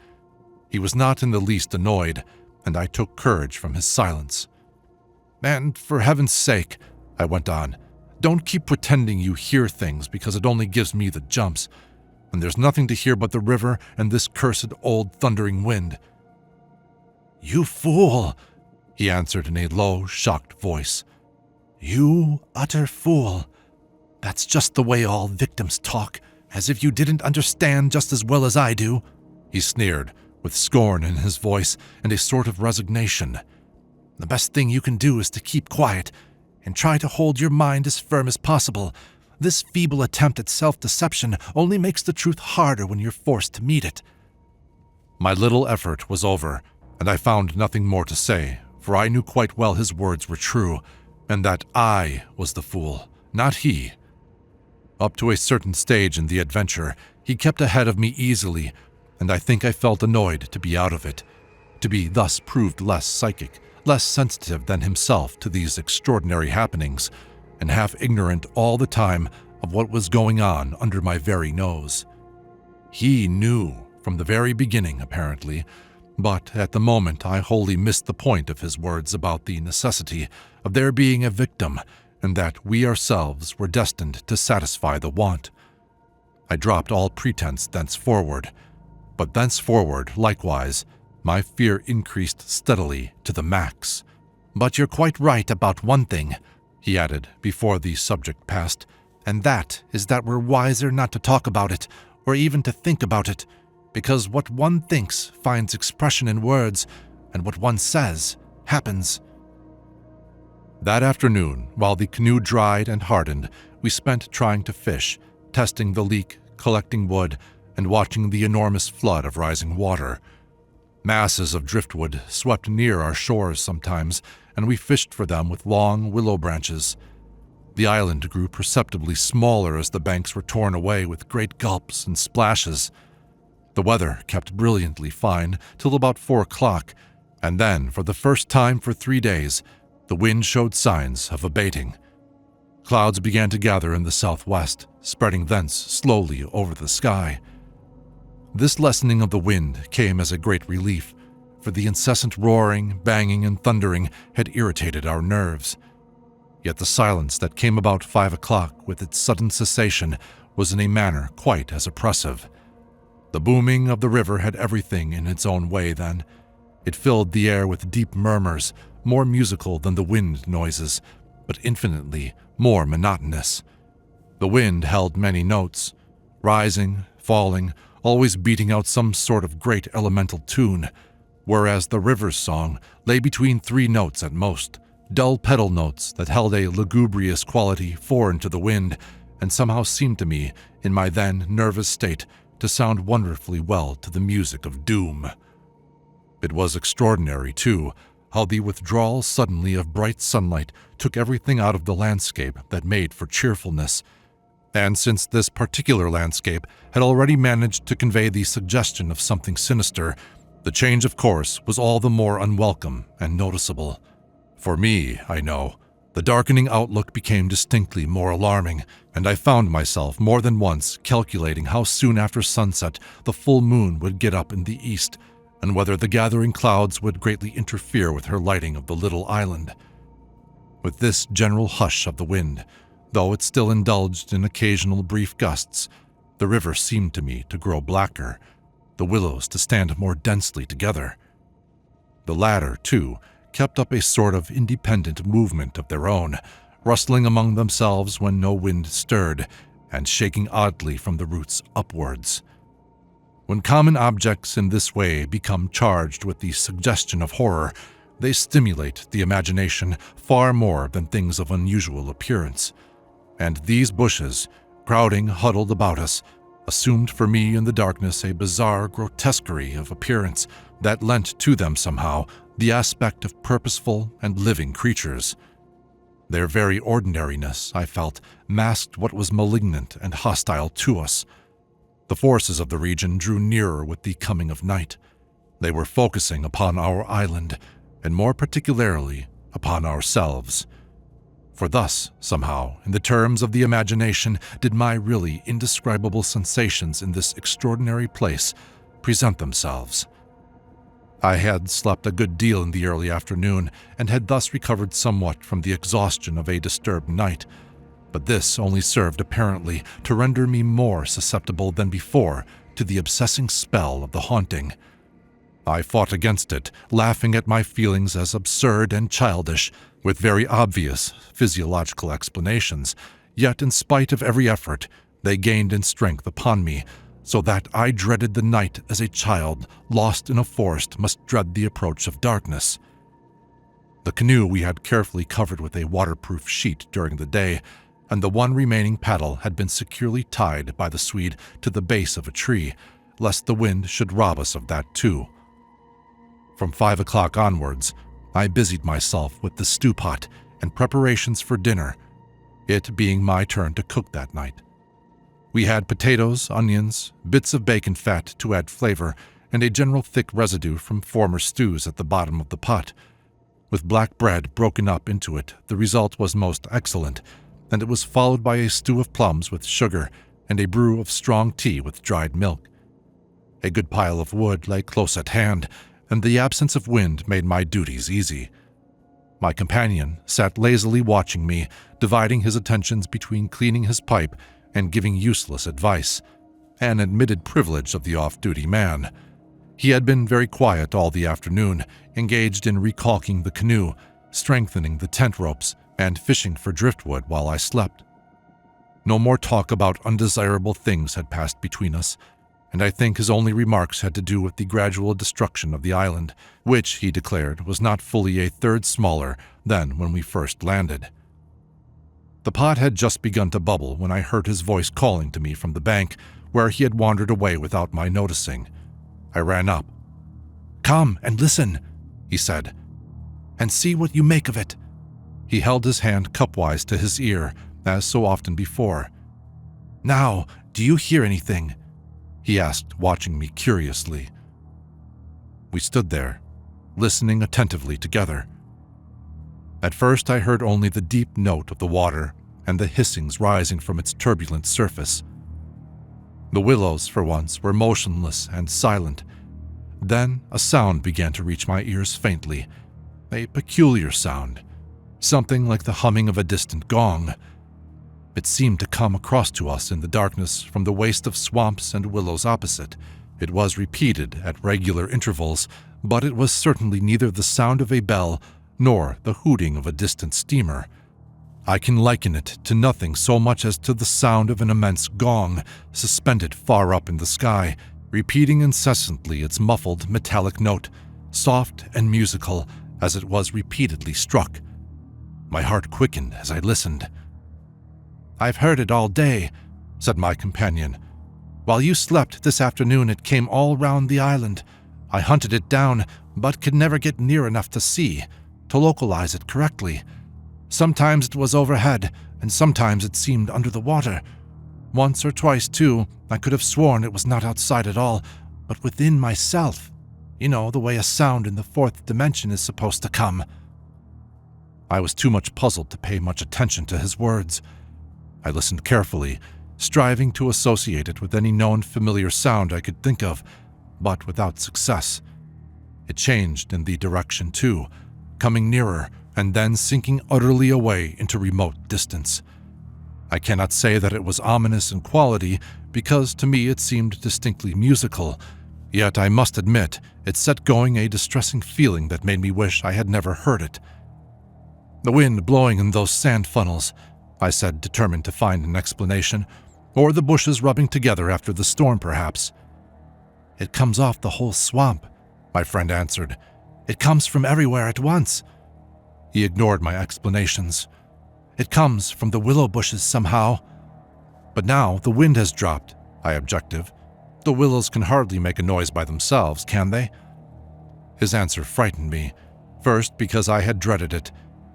A: He was not in the least annoyed, and I took courage from his silence. And for heaven's sake, I went on, don't keep pretending you hear things because it only gives me the jumps. And there's nothing to hear but the river and this cursed old thundering wind. You fool, he answered in a low, shocked voice. You utter fool. That's just the way all victims talk, as if you didn't understand just as well as I do, he sneered, with scorn in his voice and a sort of resignation. The best thing you can do is to keep quiet and try to hold your mind as firm as possible. This feeble attempt at self-deception only makes the truth harder when you're forced to meet it. My little effort was over, and I found nothing more to say, for I knew quite well his words were true, and that I was the fool, not he. Up to a certain stage in the adventure, he kept ahead of me easily, and I think I felt annoyed to be out of it, to be thus proved less psychic, less sensitive than himself to these extraordinary happenings, and half ignorant all the time of what was going on under my very nose. He knew from the very beginning, apparently, but at the moment I wholly missed the point of his words about the necessity of there being a victim, and that we ourselves were destined to satisfy the want. I dropped all pretense thenceforward, but thenceforward, likewise, my fear increased steadily to the max. But you're quite right about one thing, he added before the subject passed, and that is that we're wiser not to talk about it, or even to think about it, because what one thinks finds expression in words, and what one says happens. That afternoon, while the canoe dried and hardened, we spent trying to fish, testing the leak, collecting wood, and watching the enormous flood of rising water. Masses of driftwood swept near our shores sometimes, and we fished for them with long willow branches. The island grew perceptibly smaller as the banks were torn away with great gulps and splashes. The weather kept brilliantly fine till about 4 o'clock, and then, for the first time for 3 days, the wind showed signs of abating. Clouds began to gather in the southwest, spreading thence slowly over the sky. This lessening of the wind came as a great relief, for the incessant roaring, banging, and thundering had irritated our nerves. Yet the silence that came about 5 o'clock with its sudden cessation was in a manner quite as oppressive. The booming of the river had everything in its own way then. It filled the air with deep murmurs, more musical than the wind noises, but infinitely more monotonous. The wind held many notes, rising, falling, always beating out some sort of great elemental tune, whereas the river's song lay between 3 notes at most, dull pedal notes that held a lugubrious quality foreign to the wind, and somehow seemed to me, in my then nervous state, to sound wonderfully well to the music of doom. It was extraordinary, too, how the withdrawal suddenly of bright sunlight took everything out of the landscape that made for cheerfulness. And since this particular landscape had already managed to convey the suggestion of something sinister, the change of course was all the more unwelcome and noticeable. For me, I know, the darkening outlook became distinctly more alarming, and I found myself more than once calculating how soon after sunset the full moon would get up in the east, and whether the gathering clouds would greatly interfere with her lighting of the little island. With this general hush of the wind, though it still indulged in occasional brief gusts, the river seemed to me to grow blacker, the willows to stand more densely together. The latter, too, kept up a sort of independent movement of their own, rustling among themselves when no wind stirred, and shaking oddly from the roots upwards. When common objects in this way become charged with the suggestion of horror, they stimulate the imagination far more than things of unusual appearance. And these bushes, crowding huddled about us, assumed for me in the darkness a bizarre grotesquerie of appearance that lent to them somehow the aspect of purposeful and living creatures. Their very ordinariness, I felt, masked what was malignant and hostile to us. The forces of the region drew nearer with the coming of night. They were focusing upon our island, and more particularly upon ourselves. For thus, somehow, in the terms of the imagination, did my really indescribable sensations in this extraordinary place present themselves. I had slept a good deal in the early afternoon, and had thus recovered somewhat from the exhaustion of a disturbed night, but this only served apparently to render me more susceptible than before to the obsessing spell of the haunting. I fought against it, laughing at my feelings as absurd and childish, with very obvious physiological explanations, yet in spite of every effort, they gained in strength upon me, so that I dreaded the night as a child lost in a forest must dread the approach of darkness. The canoe we had carefully covered with a waterproof sheet during the day, and the one remaining paddle had been securely tied by the Swede to the base of a tree, lest the wind should rob us of that too. From 5 o'clock onwards, I busied myself with the stew pot and preparations for dinner, it being my turn to cook that night. We had potatoes, onions, bits of bacon fat to add flavor, and a general thick residue from former stews at the bottom of the pot. With black bread broken up into it, the result was most excellent, and it was followed by a stew of plums with sugar and a brew of strong tea with dried milk. A good pile of wood lay close at hand, and the absence of wind made my duties easy. My companion sat lazily watching me, dividing his attentions between cleaning his pipe and giving useless advice, an admitted privilege of the off-duty man. He had been very quiet all the afternoon, engaged in recalking the canoe, strengthening the tent ropes, and fishing for driftwood while I slept. No more talk about undesirable things had passed between us, and I think his only remarks had to do with the gradual destruction of the island, which, he declared, was not fully a third smaller than when we first landed. The pot had just begun to bubble when I heard his voice calling to me from the bank, where he had wandered away without my noticing. I ran up. "Come and listen," he said, "and see what you make of it." He held his hand cupwise to his ear, as so often before. "Now, do you hear anything?" he asked, watching me curiously. We stood there, listening attentively together. At first I heard only the deep note of the water and the hissings rising from its turbulent surface. The willows, for once, were motionless and silent. Then a sound began to reach my ears faintly, a peculiar sound, something like the humming of a distant gong. It seemed to come across to us in the darkness from the waste of swamps and willows opposite. It was repeated at regular intervals, but it was certainly neither the sound of a bell nor the hooting of a distant steamer. I can liken it to nothing so much as to the sound of an immense gong suspended far up in the sky, repeating incessantly its muffled metallic note, soft and musical as it was repeatedly struck. My heart quickened as I listened. "I've heard it all day," said my companion. "While you slept this afternoon, it came all round the island. I hunted it down, but could never get near enough to see, to localize it correctly. Sometimes it was overhead, and sometimes it seemed under the water. Once or twice, too, I could have sworn it was not outside at all, but within myself. You know, the way a sound in the fourth dimension is supposed to come." I was too much puzzled to pay much attention to his words. I listened carefully, striving to associate it with any known familiar sound I could think of, but without success. It changed in the direction too, coming nearer and then sinking utterly away into remote distance. I cannot say that it was ominous in quality, because to me it seemed distinctly musical, yet I must admit it set going a distressing feeling that made me wish I had never heard it. "The wind blowing in those sand funnels," I said, determined to find an explanation, "or the bushes rubbing together after the storm, perhaps." "It comes off the whole swamp," my friend answered. "It comes from everywhere at once." He ignored my explanations. "It comes from the willow bushes somehow." "But now the wind has dropped," I objected. "The willows can hardly make a noise by themselves, can they?" His answer frightened me, first because I had dreaded it,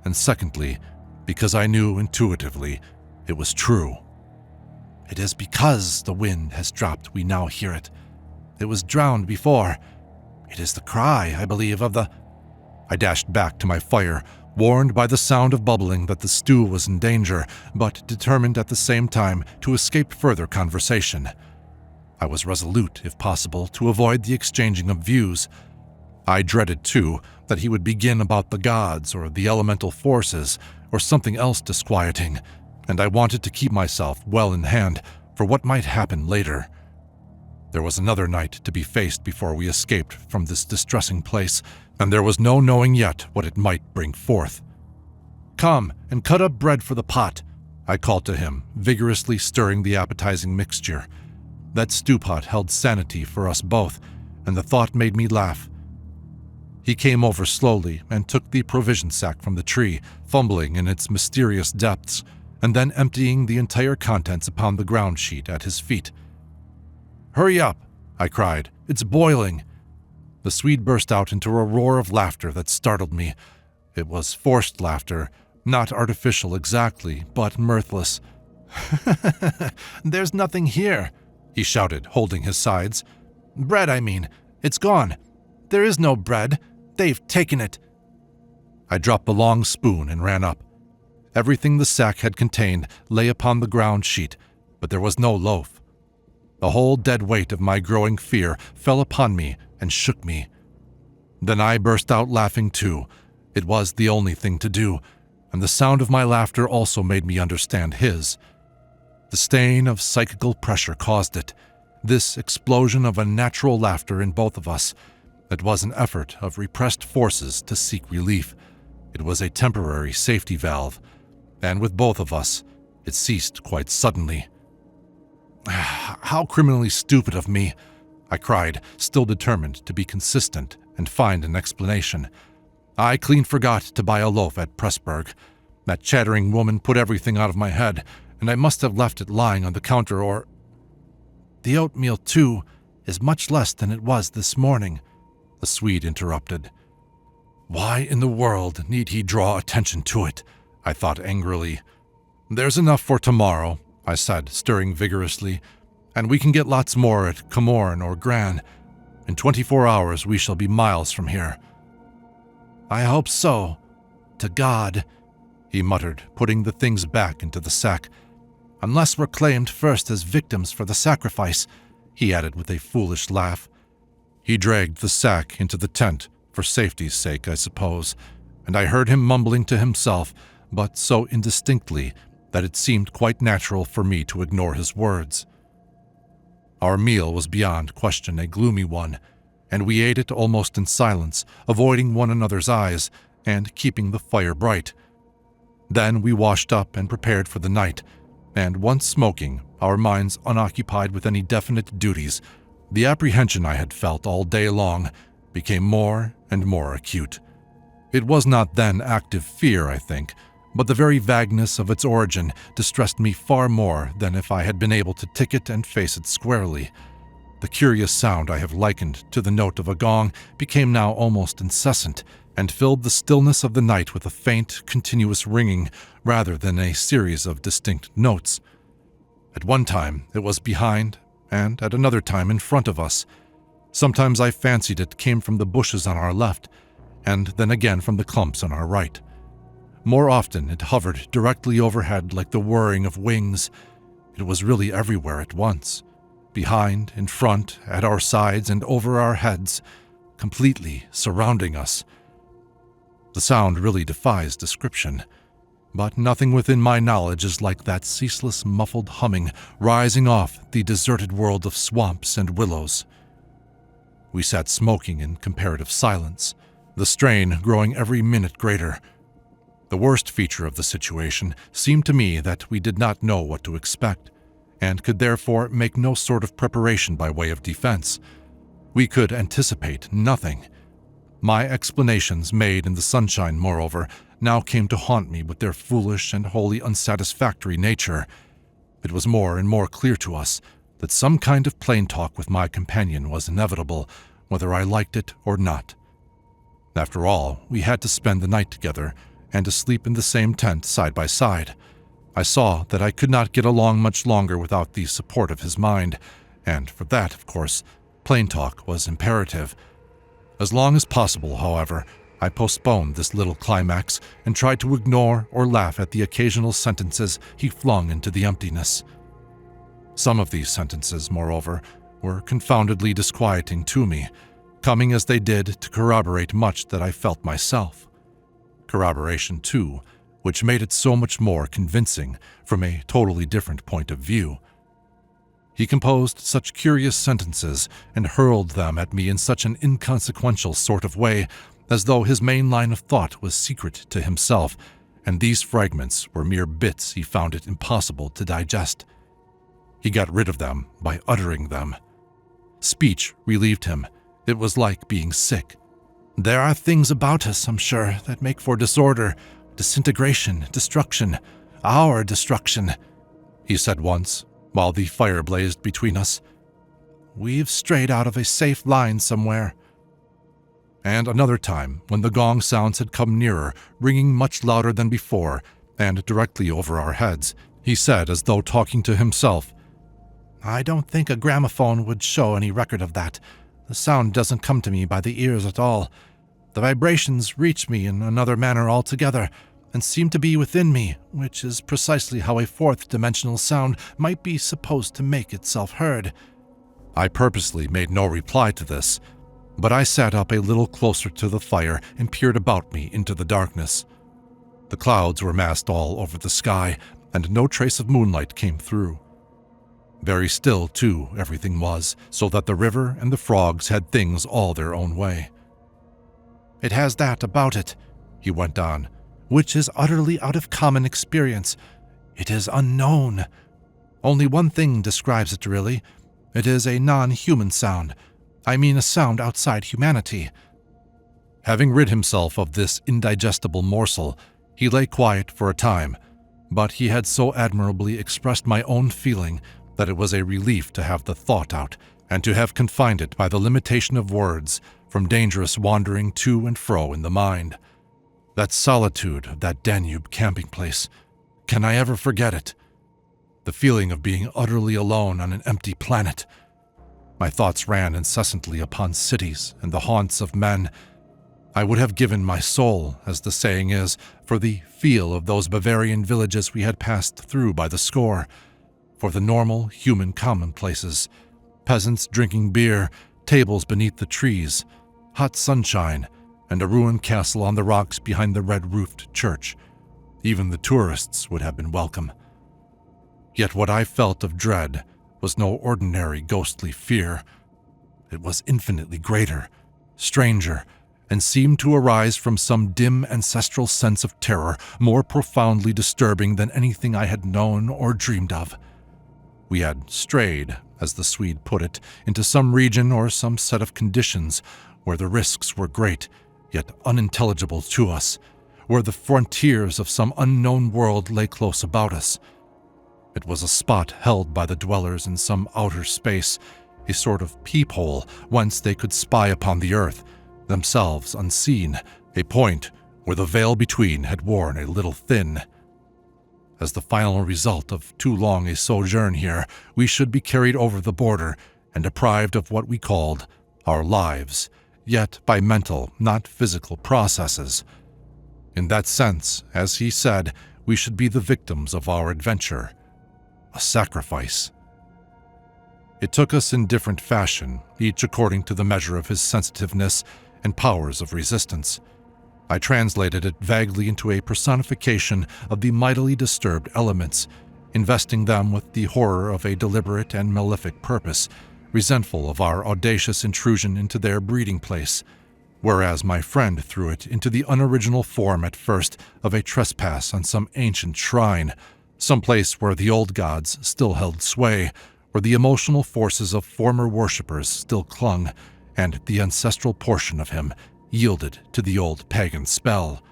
A: and secondly, because I knew intuitively it was true. "It is because the wind has dropped we now hear it. It was drowned before. It is the cry, I believe, of the—" I dashed back to my fire, warned by the sound of bubbling that the stew was in danger, but determined at the same time to escape further conversation. I was resolute, if possible, to avoid the exchanging of views. I dreaded, too, that he would begin about the gods or the elemental forces or something else disquieting, and I wanted to keep myself well in hand for what might happen later. There was another night to be faced before we escaped from this distressing place, and there was no knowing yet what it might bring forth. "Come and cut up bread for the pot," I called to him, vigorously stirring the appetizing mixture. That stew pot held sanity for us both, and the thought made me laugh. He came over slowly and took the provision sack from the tree, fumbling in its mysterious depths, and then emptying the entire contents upon the ground sheet at his feet. "Hurry up," I cried. "It's boiling." The Swede burst out into a roar of laughter that startled me. It was forced laughter, not artificial exactly, but mirthless. "There's nothing here," he shouted, holding his sides. "Bread, I mean. It's gone. There is no bread. They've taken it." I dropped the long spoon and ran up. Everything the sack had contained lay upon the ground sheet, but there was no loaf. The whole dead weight of my growing fear fell upon me and shook me. Then I burst out laughing too. It was the only thing to do, and the sound of my laughter also made me understand his. The stain of psychical pressure caused it, this explosion of unnatural laughter in both of us. It was an effort of repressed forces to seek relief. It was a temporary safety valve, and with both of us, it ceased quite suddenly. "How criminally stupid of me," I cried, still determined to be consistent and find an explanation. "I clean forgot to buy a loaf at Pressburg. That chattering woman put everything out of my head, and I must have left it lying on the counter or—" "The oatmeal, too, is much less than it was this morning," the Swede interrupted. Why in the world need he draw attention to it? I thought angrily. "There's enough for tomorrow," I said, stirring vigorously, "and we can get lots more at Comorn or Gran. In 24 hours we shall be miles from here." "I hope so. To God," he muttered, putting the things back into the sack. "Unless we're claimed first as victims for the sacrifice," he added with a foolish laugh. He dragged the sack into the tent, for safety's sake, I suppose, and I heard him mumbling to himself, but so indistinctly that it seemed quite natural for me to ignore his words. Our meal was beyond question a gloomy one, and we ate it almost in silence, avoiding one another's eyes and keeping the fire bright. Then we washed up and prepared for the night, and once smoking, our minds unoccupied with any definite duties, the apprehension I had felt all day long became more and more acute. It was not then active fear, I think, but the very vagueness of its origin distressed me far more than if I had been able to tick it and face it squarely. The curious sound I have likened to the note of a gong became now almost incessant, and filled the stillness of the night with a faint, continuous ringing rather than a series of distinct notes. At one time it was behind, and at another time in front of us. Sometimes I fancied it came from the bushes on our left, and then again from the clumps on our right. More often it hovered directly overhead like the whirring of wings. It was really everywhere at once, behind, in front, at our sides, and over our heads, completely surrounding us. The sound really defies description, but nothing within my knowledge is like that ceaseless muffled humming rising off the deserted world of swamps and willows. We sat smoking in comparative silence, the strain growing every minute greater. The worst feature of the situation seemed to me that we did not know what to expect, and could therefore make no sort of preparation by way of defense. We could anticipate nothing. My explanations made in the sunshine, moreover, now came to haunt me with their foolish and wholly unsatisfactory nature. It was more and more clear to us that some kind of plain talk with my companion was inevitable, whether I liked it or not. After all, we had to spend the night together, and to sleep in the same tent side by side. I saw that I could not get along much longer without the support of his mind, and for that, of course, plain talk was imperative. As long as possible, however, I postponed this little climax and tried to ignore or laugh at the occasional sentences he flung into the emptiness. Some of these sentences, moreover, were confoundedly disquieting to me, coming as they did to corroborate much that I felt myself. Corroboration, too, which made it so much more convincing from a totally different point of view. He composed such curious sentences and hurled them at me in such an inconsequential sort of way, as though his main line of thought was secret to himself, and these fragments were mere bits he found it impossible to digest. He got rid of them by uttering them. Speech relieved him. It was like being sick. "There are things about us, I'm sure, that make for disorder, disintegration, destruction, our destruction," he said once, while the fire blazed between us. "We've strayed out of a safe line somewhere." And another time, when the gong sounds had come nearer, ringing much louder than before, and directly over our heads, he said, as though talking to himself, "I don't think a gramophone would show any record of that. The sound doesn't come to me by the ears at all. The vibrations reach me in another manner altogether, and seem to be within me, which is precisely how a fourth-dimensional sound might be supposed to make itself heard." I purposely made no reply to this, but I sat up a little closer to the fire and peered about me into the darkness. The clouds were massed all over the sky, and no trace of moonlight came through. Very still, too, everything was, so that the river and the frogs had things all their own way. "It has that about it," he went on, "which is utterly out of common experience. It is unknown. Only one thing describes it, really. It is a non-human sound. I mean a sound outside humanity." Having rid himself of this indigestible morsel, he lay quiet for a time, but he had so admirably expressed my own feeling that it was a relief to have the thought out, and to have confined it by the limitation of words from dangerous wandering to and fro in the mind. That solitude of that Danube camping place, can I ever forget it? The feeling of being utterly alone on an empty planet. My thoughts ran incessantly upon cities and the haunts of men. I would have given my soul, as the saying is, for the feel of those Bavarian villages we had passed through by the score, for the normal human commonplaces, peasants drinking beer, tables beneath the trees, hot sunshine, and a ruined castle on the rocks behind the red-roofed church. Even the tourists would have been welcome. Yet what I felt of dread was no ordinary ghostly fear. It was infinitely greater, stranger, and seemed to arise from some dim ancestral sense of terror more profoundly disturbing than anything I had known or dreamed of. We had strayed, as the Swede put it, into some region or some set of conditions where the risks were great, yet unintelligible to us, where the frontiers of some unknown world lay close about us. It was a spot held by the dwellers in some outer space, a sort of peephole whence they could spy upon the earth, themselves unseen, a point where the veil between had worn a little thin. As the final result of too long a sojourn here, we should be carried over the border and deprived of what we called our lives, yet by mental, not physical processes. In that sense, as he said, we should be the victims of our adventure, a sacrifice. It took us in different fashion, each according to the measure of his sensitiveness and powers of resistance. I translated it vaguely into a personification of the mightily disturbed elements, investing them with the horror of a deliberate and malefic purpose, resentful of our audacious intrusion into their breeding place, whereas my friend threw it into the unoriginal form at first of a trespass on some ancient shrine, some place where the old gods still held sway, where the emotional forces of former worshippers still clung, and the ancestral portion of him yielded to the old pagan spell.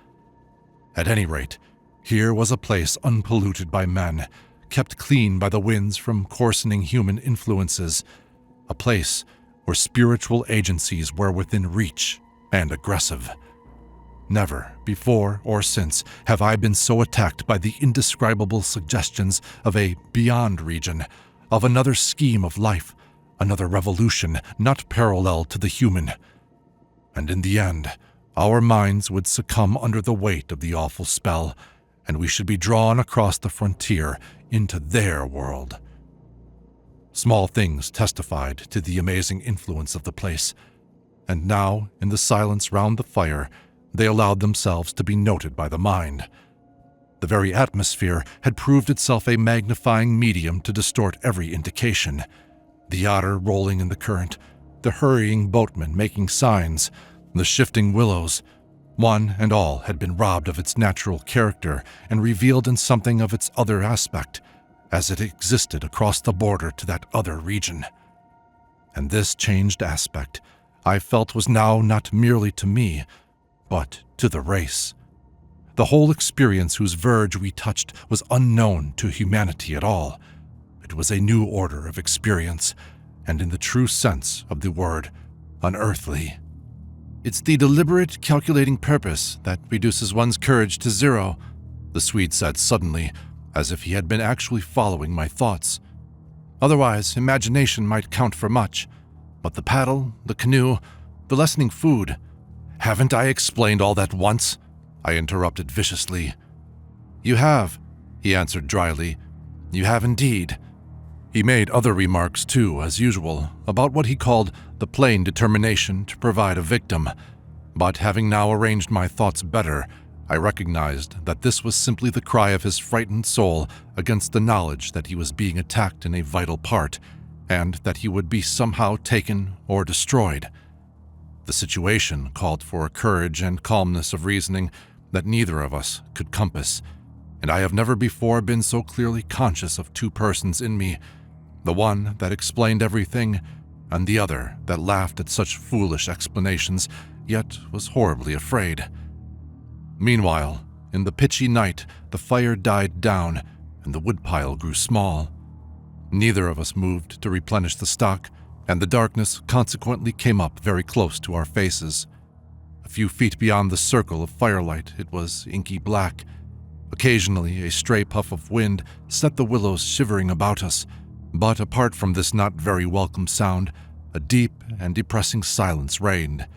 A: At any rate, here was a place unpolluted by men, kept clean by the winds from coarsening human influences, a place where spiritual agencies were within reach and aggressive. Never, before or since, have I been so attacked by the indescribable suggestions of a beyond region, of another scheme of life, another revolution not parallel to the human. And in the end, our minds would succumb under the weight of the awful spell, and we should be drawn across the frontier into their world. Small things testified to the amazing influence of the place, and now, in the silence round the fire, they allowed themselves to be noted by the mind. The very atmosphere had proved itself a magnifying medium to distort every indication. The otter rolling in the current, the hurrying boatmen making signs, the shifting willows, one and all had been robbed of its natural character and revealed in something of its other aspect, as it existed across the border to that other region. And this changed aspect, I felt, was now not merely to me, but to the race. The whole experience whose verge we touched was unknown to humanity at all. It was a new order of experience, and in the true sense of the word, unearthly. "It's the deliberate, calculating purpose that reduces one's courage to zero," the Swede said suddenly, as if he had been actually following my thoughts. "Otherwise, imagination might count for much. But the paddle, the canoe, the lessening food—" "Haven't I explained all that once?" I interrupted viciously. "You have," he answered dryly. "You have indeed." He made other remarks too, as usual, about what he called the plain determination to provide a victim, but having now arranged my thoughts better, I recognized that this was simply the cry of his frightened soul against the knowledge that he was being attacked in a vital part, and that he would be somehow taken or destroyed. The situation called for a courage and calmness of reasoning that neither of us could compass, and I have never before been so clearly conscious of two persons in me, the one that explained everything, and the other that laughed at such foolish explanations, yet was horribly afraid. Meanwhile, in the pitchy night, the fire died down, and the woodpile grew small. Neither of us moved to replenish the stock, and the darkness consequently came up very close to our faces. A few feet beyond the circle of firelight, it was inky black. Occasionally, a stray puff of wind set the willows shivering about us, but apart from this not very welcome sound, a deep and depressing silence reigned,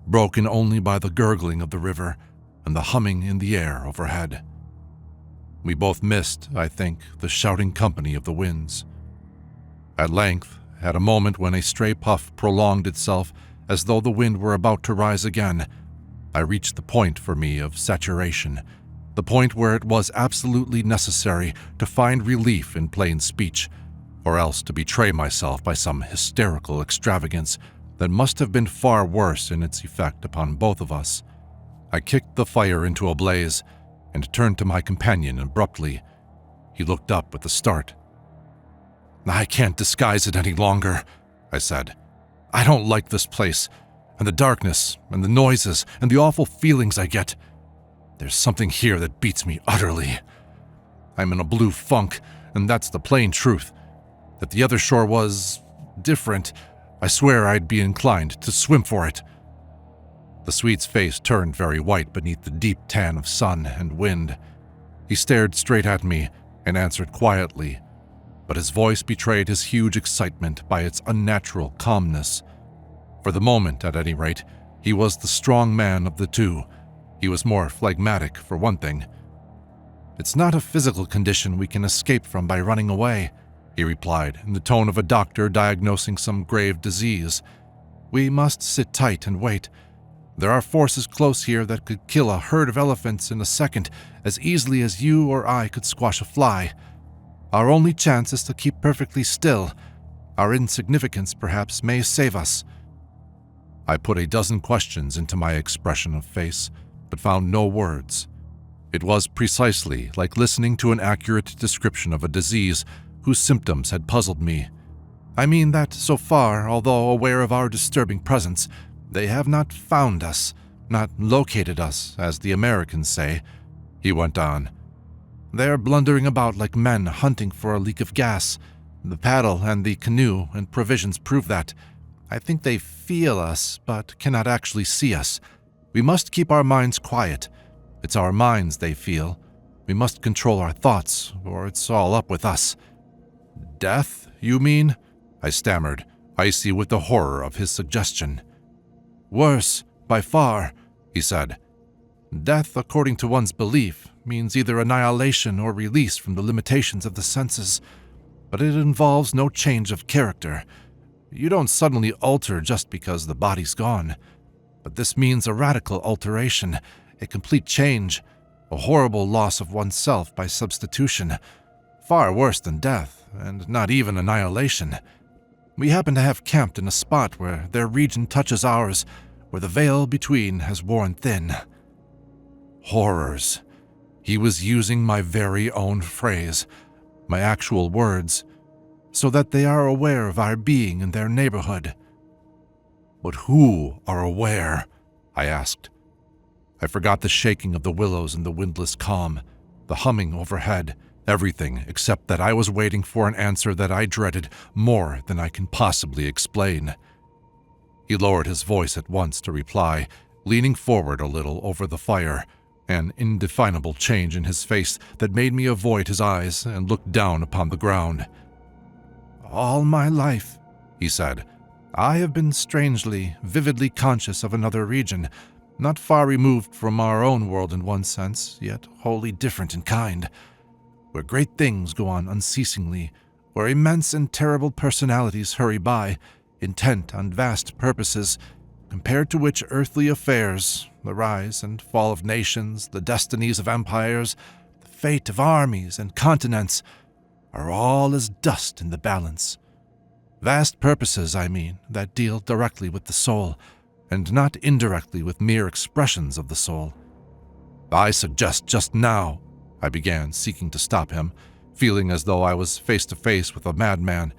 A: broken only by the gurgling of the river and the humming in the air overhead. We both missed, I think, the shouting company of the winds. At length, at a moment when a stray puff prolonged itself as though the wind were about to rise again, I reached the point for me of saturation, the point where it was absolutely necessary to find relief in plain speech, or else to betray myself by some hysterical extravagance that must have been far worse in its effect upon both of us. I kicked the fire into a blaze and turned to my companion abruptly. He looked up with a start. "I can't disguise it any longer," I said. "I don't like this place, and the darkness, and the noises, and the awful feelings I get. There's something here that beats me utterly. I'm in a blue funk, and that's the plain truth. That the other shore was different, I swear I'd be inclined to swim for it." The Swede's face turned very white beneath the deep tan of sun and wind. He stared straight at me and answered quietly, but his voice betrayed his huge excitement by its unnatural calmness. For the moment, at any rate, he was the strong man of the two. He was more phlegmatic, for one thing. "It's not a physical condition we can escape from by running away," he replied in the tone of a doctor diagnosing some grave disease. "We must sit tight and wait. There are forces close here that could kill a herd of elephants in a second as easily as you or I could squash a fly. Our only chance is to keep perfectly still. Our insignificance, perhaps, may save us." I put a dozen questions into my expression of face, but found no words. It was precisely like listening to an accurate description of a disease whose symptoms had puzzled me. I mean that so far, although aware of our disturbing presence, they have not found us, not located us, as the Americans say, he went on. They're blundering about like men hunting for a leak of gas. The paddle and the canoe and provisions prove that. I think they feel us, but cannot actually see us. We must keep our minds quiet. It's our minds they feel. We must control our thoughts, or it's all up with us. "Death, you mean?" I stammered, icy with the horror of his suggestion. "Worse, by far," he said. "Death, according to one's belief, means either annihilation or release from the limitations of the senses, but it involves no change of character. You don't suddenly alter just because the body's gone. But this means a radical alteration, a complete change, a horrible loss of oneself by substitution, far worse than death, and not even annihilation. We happen to have camped in a spot where their region touches ours, where the veil between has worn thin." Horrors. He was using my very own phrase, my actual words, so that they are aware of our being in their neighborhood. "But who are aware?" I asked. I forgot the shaking of the willows in the windless calm, the humming overhead, everything except that I was waiting for an answer that I dreaded more than I can possibly explain. He lowered his voice at once to reply, leaning forward a little over the fire, an indefinable change in his face that made me avoid his eyes and look down upon the ground. "All my life," he said, "I have been strangely, vividly conscious of another region, not far removed from our own world in one sense, yet wholly different in kind, where great things go on unceasingly, where immense and terrible personalities hurry by, intent on vast purposes, compared to which earthly affairs, the rise and fall of nations, the destinies of empires, the fate of armies and continents, are all as dust in the balance. Vast purposes, I mean, that deal directly with the soul, and not indirectly with mere expressions of the soul. I suggest just now," I began, seeking to stop him, feeling as though I was face to face with a madman,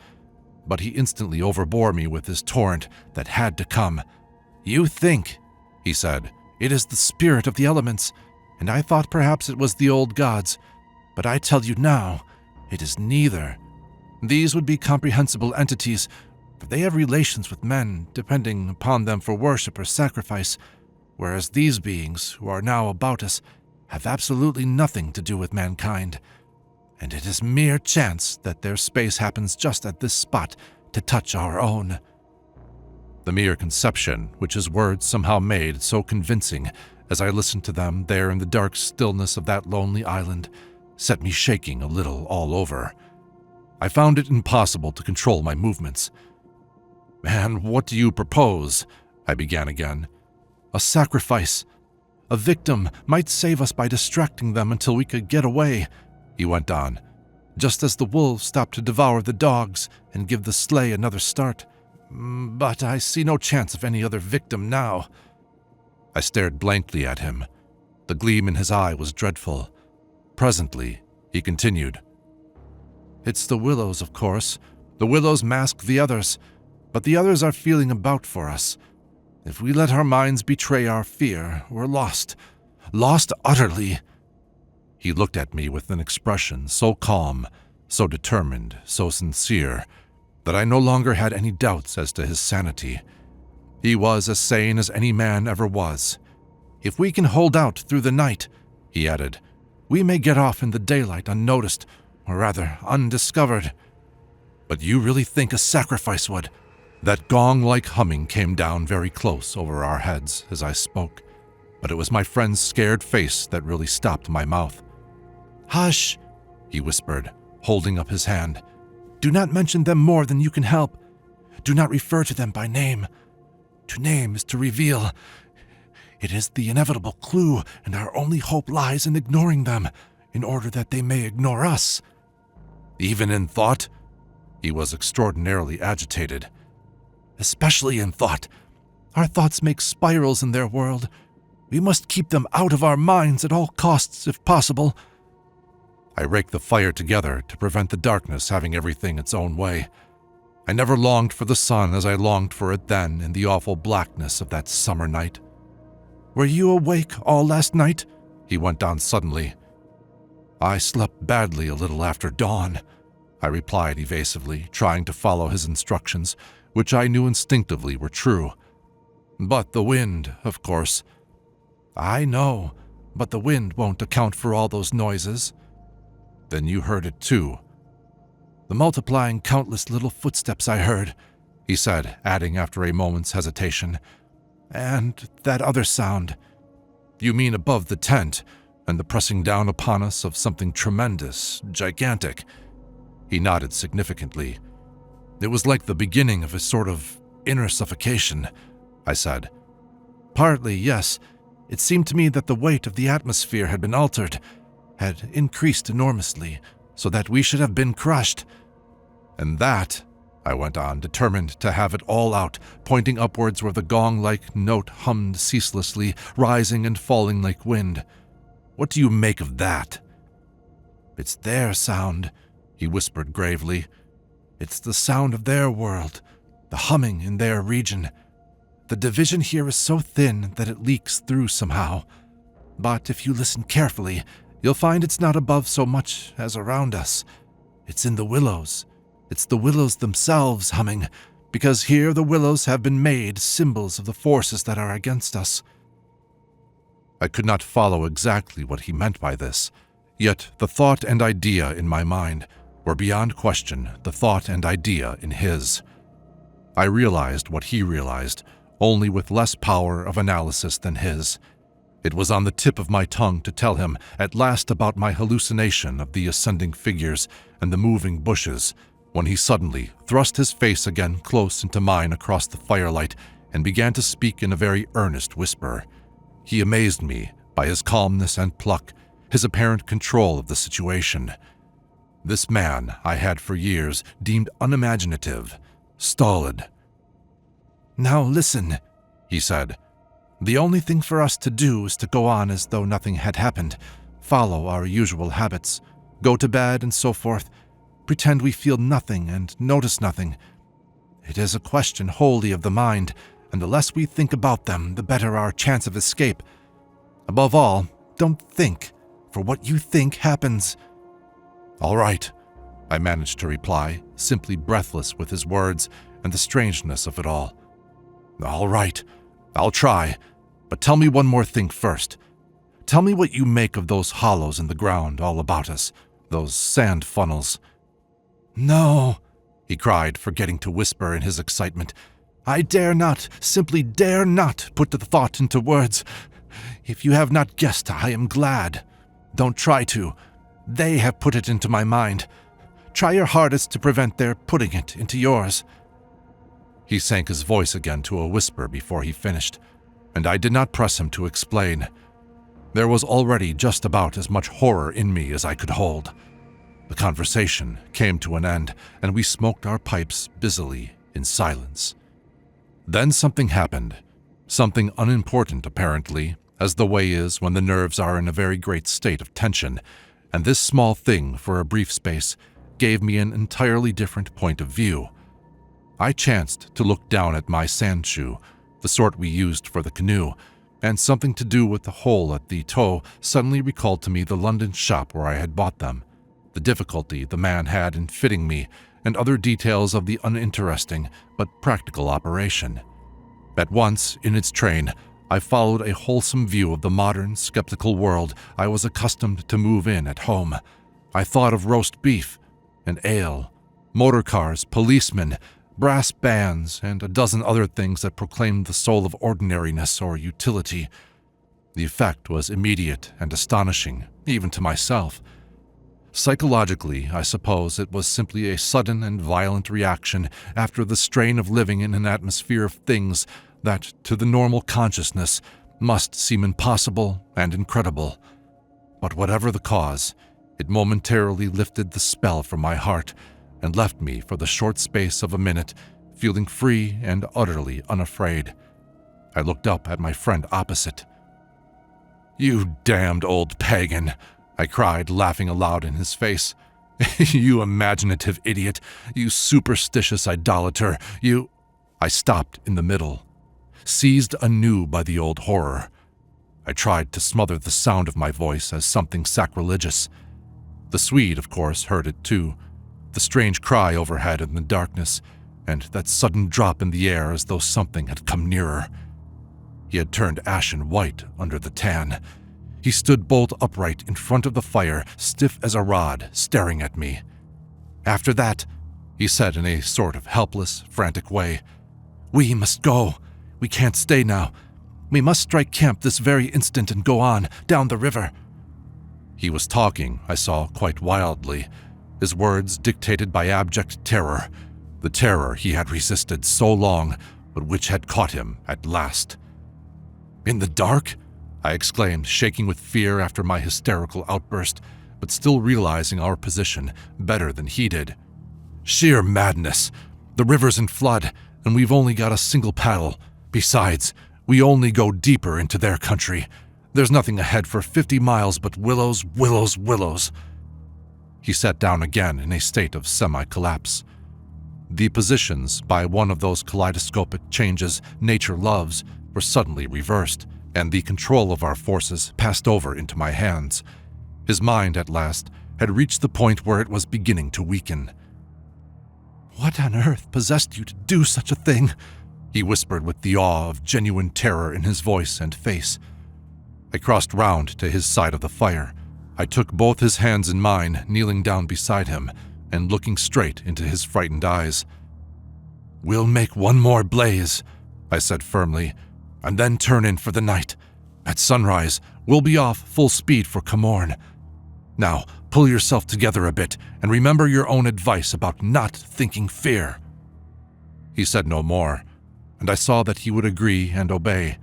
A: but he instantly overbore me with his torrent that had to come. "You think," he said, "it is the spirit of the elements, and I thought perhaps it was the old gods, but I tell you now, it is neither. These would be comprehensible entities, for they have relations with men, depending upon them for worship or sacrifice, whereas these beings, who are now about us, have absolutely nothing to do with mankind, and it is mere chance that their space happens just at this spot to touch our own." The mere conception, which his words somehow made so convincing as I listened to them there in the dark stillness of that lonely island, set me shaking a little all over. I found it impossible to control my movements. "And what do you propose?" I began again. "A sacrifice. A victim might save us by distracting them until we could get away," he went on, "just as the wolves stop to devour the dogs and give the sleigh another start. But I see no chance of any other victim now." I stared blankly at him. The gleam in his eye was dreadful. Presently, he continued. "It's the Willows, of course. The Willows mask the others, but the others are feeling about for us. If we let our minds betray our fear, we're lost. lost utterly." He looked at me with an expression so calm, so determined, so sincere, that I no longer had any doubts as to his sanity. He was as sane as any man ever was. "If we can hold out through the night," he added, "we may get off in the daylight unnoticed, or rather undiscovered." "But you really think a sacrifice would—" That gong-like humming came down very close over our heads as I spoke, but it was my friend's scared face that really stopped my mouth. "Hush," he whispered, holding up his hand. "Do not mention them more than you can help. Do not refer to them by name. To name is to reveal. It is the inevitable clue, and our only hope lies in ignoring them, in order that they may ignore us." "Even in thought?" He was extraordinarily agitated. "Especially in thought. Our thoughts make spirals in their world. We must keep them out of our minds at all costs, if possible." I raked the fire together to prevent the darkness having everything its own way. I never longed for the sun as I longed for it then in the awful blackness of that summer night. "Were you awake all last night?" he went on suddenly. "I slept badly a little after dawn," I replied evasively, trying to follow his instructions, which I knew instinctively were true. "But the wind, of course." "I know, but the wind won't account for all those noises." "Then you heard it too." "The multiplying countless little footsteps I heard," he said, adding after a moment's hesitation. "And that other sound." "You mean above the tent, and the pressing down upon us of something tremendous, gigantic?" He nodded significantly. "It was like the beginning of a sort of inner suffocation," I said. "Partly, yes. It seemed to me that the weight of the atmosphere had been altered, had increased enormously, so that we should have been crushed. And that," I went on, determined to have it all out, pointing upwards where the gong-like note hummed ceaselessly, rising and falling like wind. "What do you make of that?" "It's their sound," he whispered gravely. "It's the sound of their world, the humming in their region. The division here is so thin that it leaks through somehow. But if you listen carefully, you'll find it's not above so much as around us. It's in the willows. It's the willows themselves humming, because here the willows have been made symbols of the forces that are against us." I could not follow exactly what he meant by this, yet the thought and idea in my mind were beyond question the thought and idea in his. I realized what he realized, only with less power of analysis than his. It was on the tip of my tongue to tell him at last about my hallucination of the ascending figures and the moving bushes, when he suddenly thrust his face again close into mine across the firelight and began to speak in a very earnest whisper. He amazed me by his calmness and pluck, his apparent control of the situation. This man I had for years deemed unimaginative, stolid. "Now listen," he said. "The only thing for us to do is to go on as though nothing had happened, follow our usual habits, go to bed and so forth, pretend we feel nothing and notice nothing. It is a question wholly of the mind, and the less we think about them, the better our chance of escape. Above all, don't think, for what you think happens." "All right," I managed to reply, simply breathless with his words and the strangeness of it all. "All right, I'll try, but tell me one more thing first. Tell me what you make of those hollows in the ground all about us, those sand funnels." "No," he cried, forgetting to whisper in his excitement. "I dare not, simply dare not put the thought into words. If you have not guessed, I am glad. Don't try to. They have put it into my mind. Try your hardest to prevent their putting it into yours." He sank his voice again to a whisper before he finished, and I did not press him to explain. There was already just about as much horror in me as I could hold. The conversation came to an end, and we smoked our pipes busily in silence. Then something happened, something unimportant apparently, as the way is when the nerves are in a very great state of tension, and this small thing, for a brief space, gave me an entirely different point of view. I chanced to look down at my sandshoe, the sort we used for the canoe, and something to do with the hole at the toe suddenly recalled to me the London shop where I had bought them, the difficulty the man had in fitting me, and other details of the uninteresting but practical operation. At once, in its train, I followed a wholesome view of the modern, skeptical world I was accustomed to move in at home. I thought of roast beef and ale, motor cars, policemen, brass bands, and a dozen other things that proclaimed the soul of ordinariness or utility. The effect was immediate and astonishing, even to myself. Psychologically, I suppose it was simply a sudden and violent reaction after the strain of living in an atmosphere of things that, to the normal consciousness, must seem impossible and incredible. But whatever the cause, it momentarily lifted the spell from my heart and left me for the short space of a minute feeling free and utterly unafraid. I looked up at my friend opposite. "You damned old pagan," I cried, laughing aloud in his face. "You imaginative idiot, you superstitious idolater, you—" I stopped in the middle, seized anew by the old horror. I tried to smother the sound of my voice as something sacrilegious. The Swede, of course, heard it too, the strange cry overhead in the darkness, and that sudden drop in the air as though something had come nearer. He had turned ashen white under the tan. He stood bolt upright in front of the fire, stiff as a rod, staring at me. "After that," he said in a sort of helpless, frantic way, "we must go. We can't stay now. We must strike camp this very instant and go on, down the river." He was talking, I saw, quite wildly, his words dictated by abject terror, the terror he had resisted so long, but which had caught him at last. "In the dark?" I exclaimed, shaking with fear after my hysterical outburst, but still realizing our position better than he did. "Sheer madness. The river's in flood, and we've only got a single paddle. Besides, we only go deeper into their country. There's nothing ahead for 50 miles but willows, willows, willows." He sat down again in a state of semi-collapse. The positions, by one of those kaleidoscopic changes nature loves, were suddenly reversed, and the control of our forces passed over into my hands. His mind, at last, had reached the point where it was beginning to weaken. "What on earth possessed you to do such a thing?" he whispered with the awe of genuine terror in his voice and face. I crossed round to his side of the fire. I took both his hands in mine, kneeling down beside him and looking straight into his frightened eyes. "We'll make one more blaze," I said firmly, "and then turn in for the night. At sunrise, we'll be off full speed for Comorn. Now, pull yourself together a bit and remember your own advice about not thinking fear." He said no more, and I saw that he would agree and obey.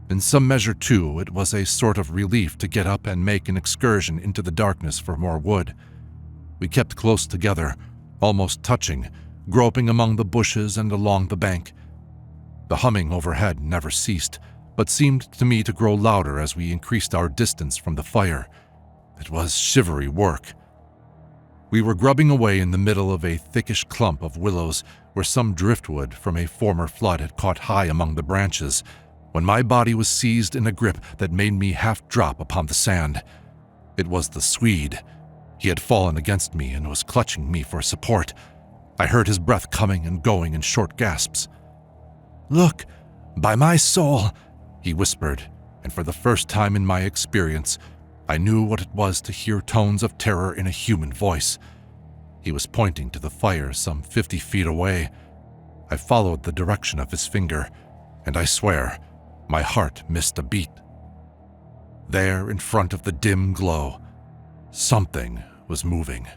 A: In some measure, too, it was a sort of relief to get up and make an excursion into the darkness for more wood. We kept close together, almost touching, groping among the bushes and along the bank. The humming overhead never ceased, but seemed to me to grow louder as we increased our distance from the fire. It was shivery work. We were grubbing away in the middle of a thickish clump of willows where some driftwood from a former flood had caught high among the branches, when my body was seized in a grip that made me half drop upon the sand. It was the Swede. He had fallen against me and was clutching me for support. I heard his breath coming and going in short gasps. "Look, by my soul," he whispered, and for the first time in my experience, I knew what it was to hear tones of terror in a human voice. He was pointing to the fire some 50 feet away. I followed the direction of his finger, and I swear, my heart missed a beat. There, in front of the dim glow, something was moving.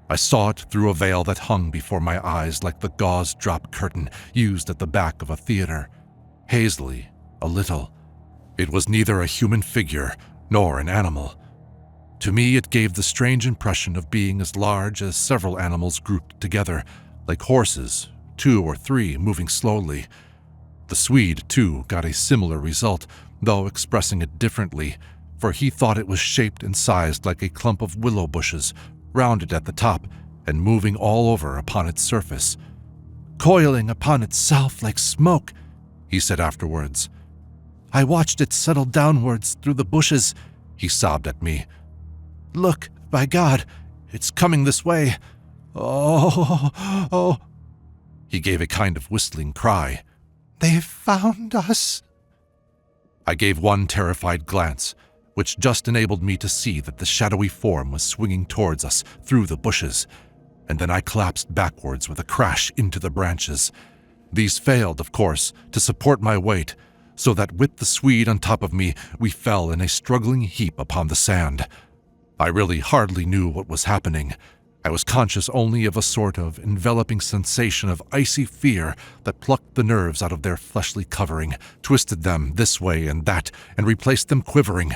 A: I saw it through a veil that hung before my eyes like the gauze drop curtain used at the back of a theater. Hazily, a little. It was neither a human figure nor an animal. To me, it gave the strange impression of being as large as several animals grouped together, like horses, 2 or 3 moving slowly. The Swede, too, got a similar result, though expressing it differently, for he thought it was shaped and sized like a clump of willow bushes, rounded at the top and moving all over upon its surface. "Coiling upon itself like smoke," he said afterwards. I watched it settle downwards through the bushes," he sobbed at me. "Look, by God, it's coming this way. Oh, oh." He gave a kind of whistling cry. "They've found us." I gave one terrified glance, which just enabled me to see that the shadowy form was swinging towards us through the bushes, and then I collapsed backwards with a crash into the branches. These failed, of course, to support my weight, so that with the Swede on top of me, we fell in a struggling heap upon the sand. I really hardly knew what was happening. I was conscious only of a sort of enveloping sensation of icy fear that plucked the nerves out of their fleshly covering, twisted them this way and that, and replaced them quivering.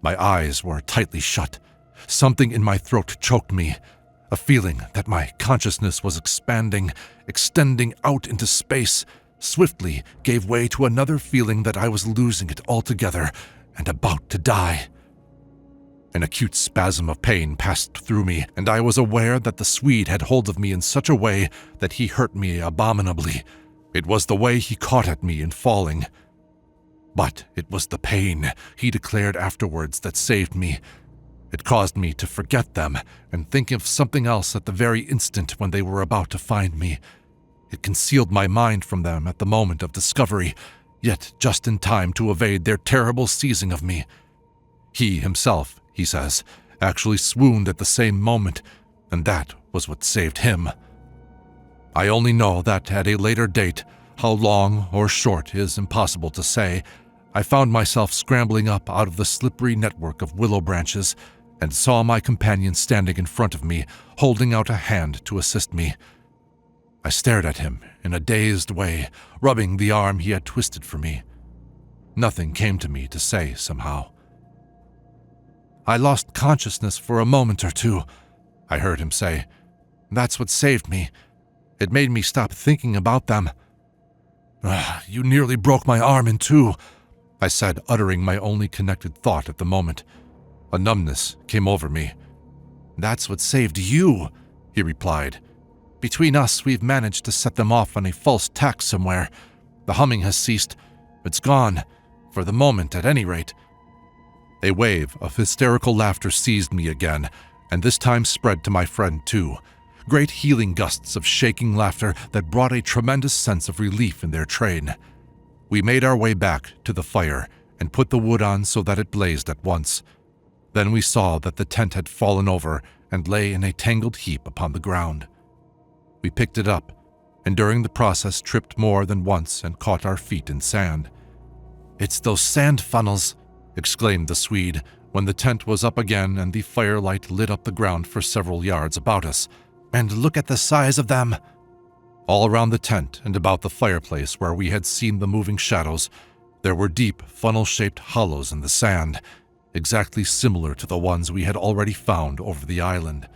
A: My eyes were tightly shut. Something in my throat choked me. A feeling that my consciousness was expanding, extending out into space, swiftly gave way to another feeling that I was losing it altogether and about to die. An acute spasm of pain passed through me, and I was aware that the Swede had hold of me in such a way that he hurt me abominably. It was the way he caught at me in falling. But it was the pain, he declared afterwards, that saved me. It caused me to forget them and think of something else at the very instant when they were about to find me. It concealed my mind from them at the moment of discovery, yet just in time to evade their terrible seizing of me. He himself, he says, actually swooned at the same moment, and that was what saved him. I only know that at a later date, how long or short is impossible to say, I found myself scrambling up out of the slippery network of willow branches and saw my companion standing in front of me, holding out a hand to assist me. I stared at him in a dazed way, rubbing the arm he had twisted for me. Nothing came to me to say somehow. "I lost consciousness for a moment or two," I heard him say. "That's what saved me. It made me stop thinking about them." "You nearly broke my arm in two," I said, uttering my only connected thought at the moment. A numbness came over me. "That's what saved you," he replied. "Between us, we've managed to set them off on a false tack somewhere. The humming has ceased. It's gone, for the moment at any rate." A wave of hysterical laughter seized me again, and this time spread to my friend too. Great healing gusts of shaking laughter that brought a tremendous sense of relief in their train. We made our way back to the fire and put the wood on so that it blazed at once. Then we saw that the tent had fallen over and lay in a tangled heap upon the ground. We picked it up, and during the process tripped more than once and caught our feet in sand. "It's those sand funnels," exclaimed the Swede, when the tent was up again and the firelight lit up the ground for several yards about us. "And look at the size of them!" All around the tent and about the fireplace where we had seen the moving shadows, there were deep, funnel-shaped hollows in the sand, exactly similar to the ones we had already found over the island,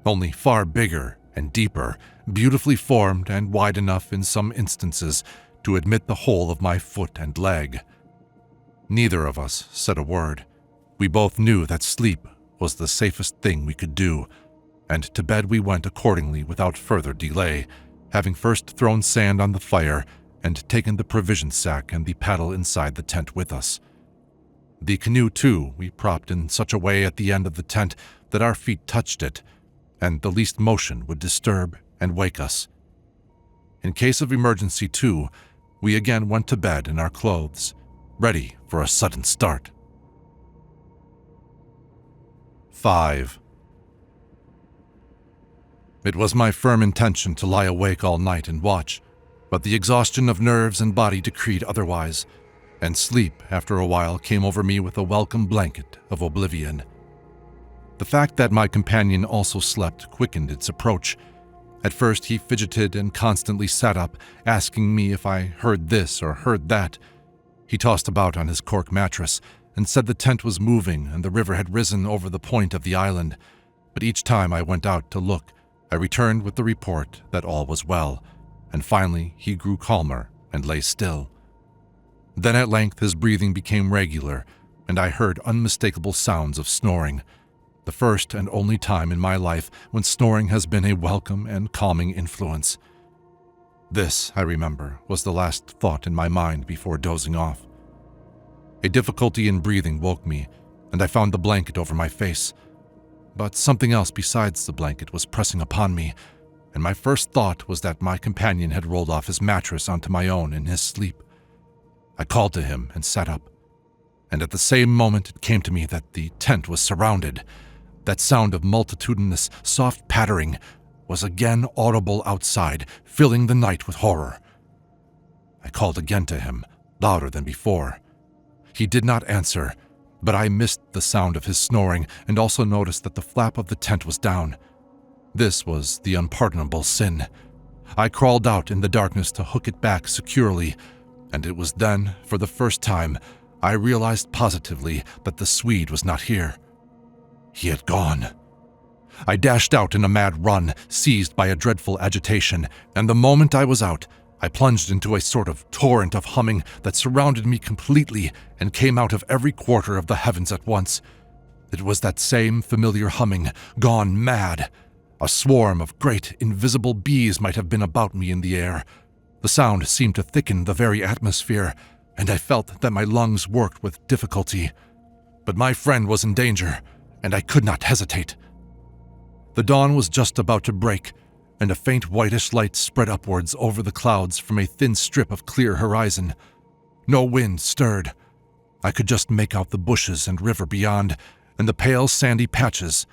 A: only far bigger and deeper, beautifully formed and wide enough in some instances to admit the whole of my foot and leg. Neither of us said a word. We both knew that sleep was the safest thing we could do, and to bed we went accordingly without further delay, having first thrown sand on the fire and taken the provision sack and the paddle inside the tent with us. The canoe, too, we propped in such a way at the end of the tent that our feet touched it, and the least motion would disturb and wake us. In case of emergency, too, we again went to bed in our clothes, ready for a sudden start. 5. It was my firm intention to lie awake all night and watch, but the exhaustion of nerves and body decreed otherwise, and sleep after a while came over me with a welcome blanket of oblivion. The fact that my companion also slept quickened its approach. At first he fidgeted and constantly sat up, asking me if I heard this or heard that. He tossed about on his cork mattress and said the tent was moving and the river had risen over the point of the island, but each time I went out to look, I returned with the report that all was well, and finally he grew calmer and lay still. Then at length his breathing became regular, and I heard unmistakable sounds of snoring, the first and only time in my life when snoring has been a welcome and calming influence. This, I remember, was the last thought in my mind before dozing off. A difficulty in breathing woke me, and I found the blanket over my face. But something else besides the blanket was pressing upon me, and my first thought was that my companion had rolled off his mattress onto my own in his sleep. I called to him and sat up, and at the same moment it came to me that the tent was surrounded. That sound of multitudinous, soft pattering was again audible outside, filling the night with horror. I called again to him, louder than before. He did not answer, but I missed the sound of his snoring and also noticed that the flap of the tent was down. This was the unpardonable sin. I crawled out in the darkness to hook it back securely, and it was then, for the first time, I realized positively that the Swede was not here. He had gone. I dashed out in a mad run, seized by a dreadful agitation, and the moment I was out, I plunged into a sort of torrent of humming that surrounded me completely and came out of every quarter of the heavens at once. It was that same familiar humming, gone mad. A swarm of great, invisible bees might have been about me in the air. The sound seemed to thicken the very atmosphere, and I felt that my lungs worked with difficulty. But my friend was in danger, and I could not hesitate. The dawn was just about to break, and a faint whitish light spread upwards over the clouds from a thin strip of clear horizon. No wind stirred. I could just make out the bushes and river beyond, and the pale sandy patches.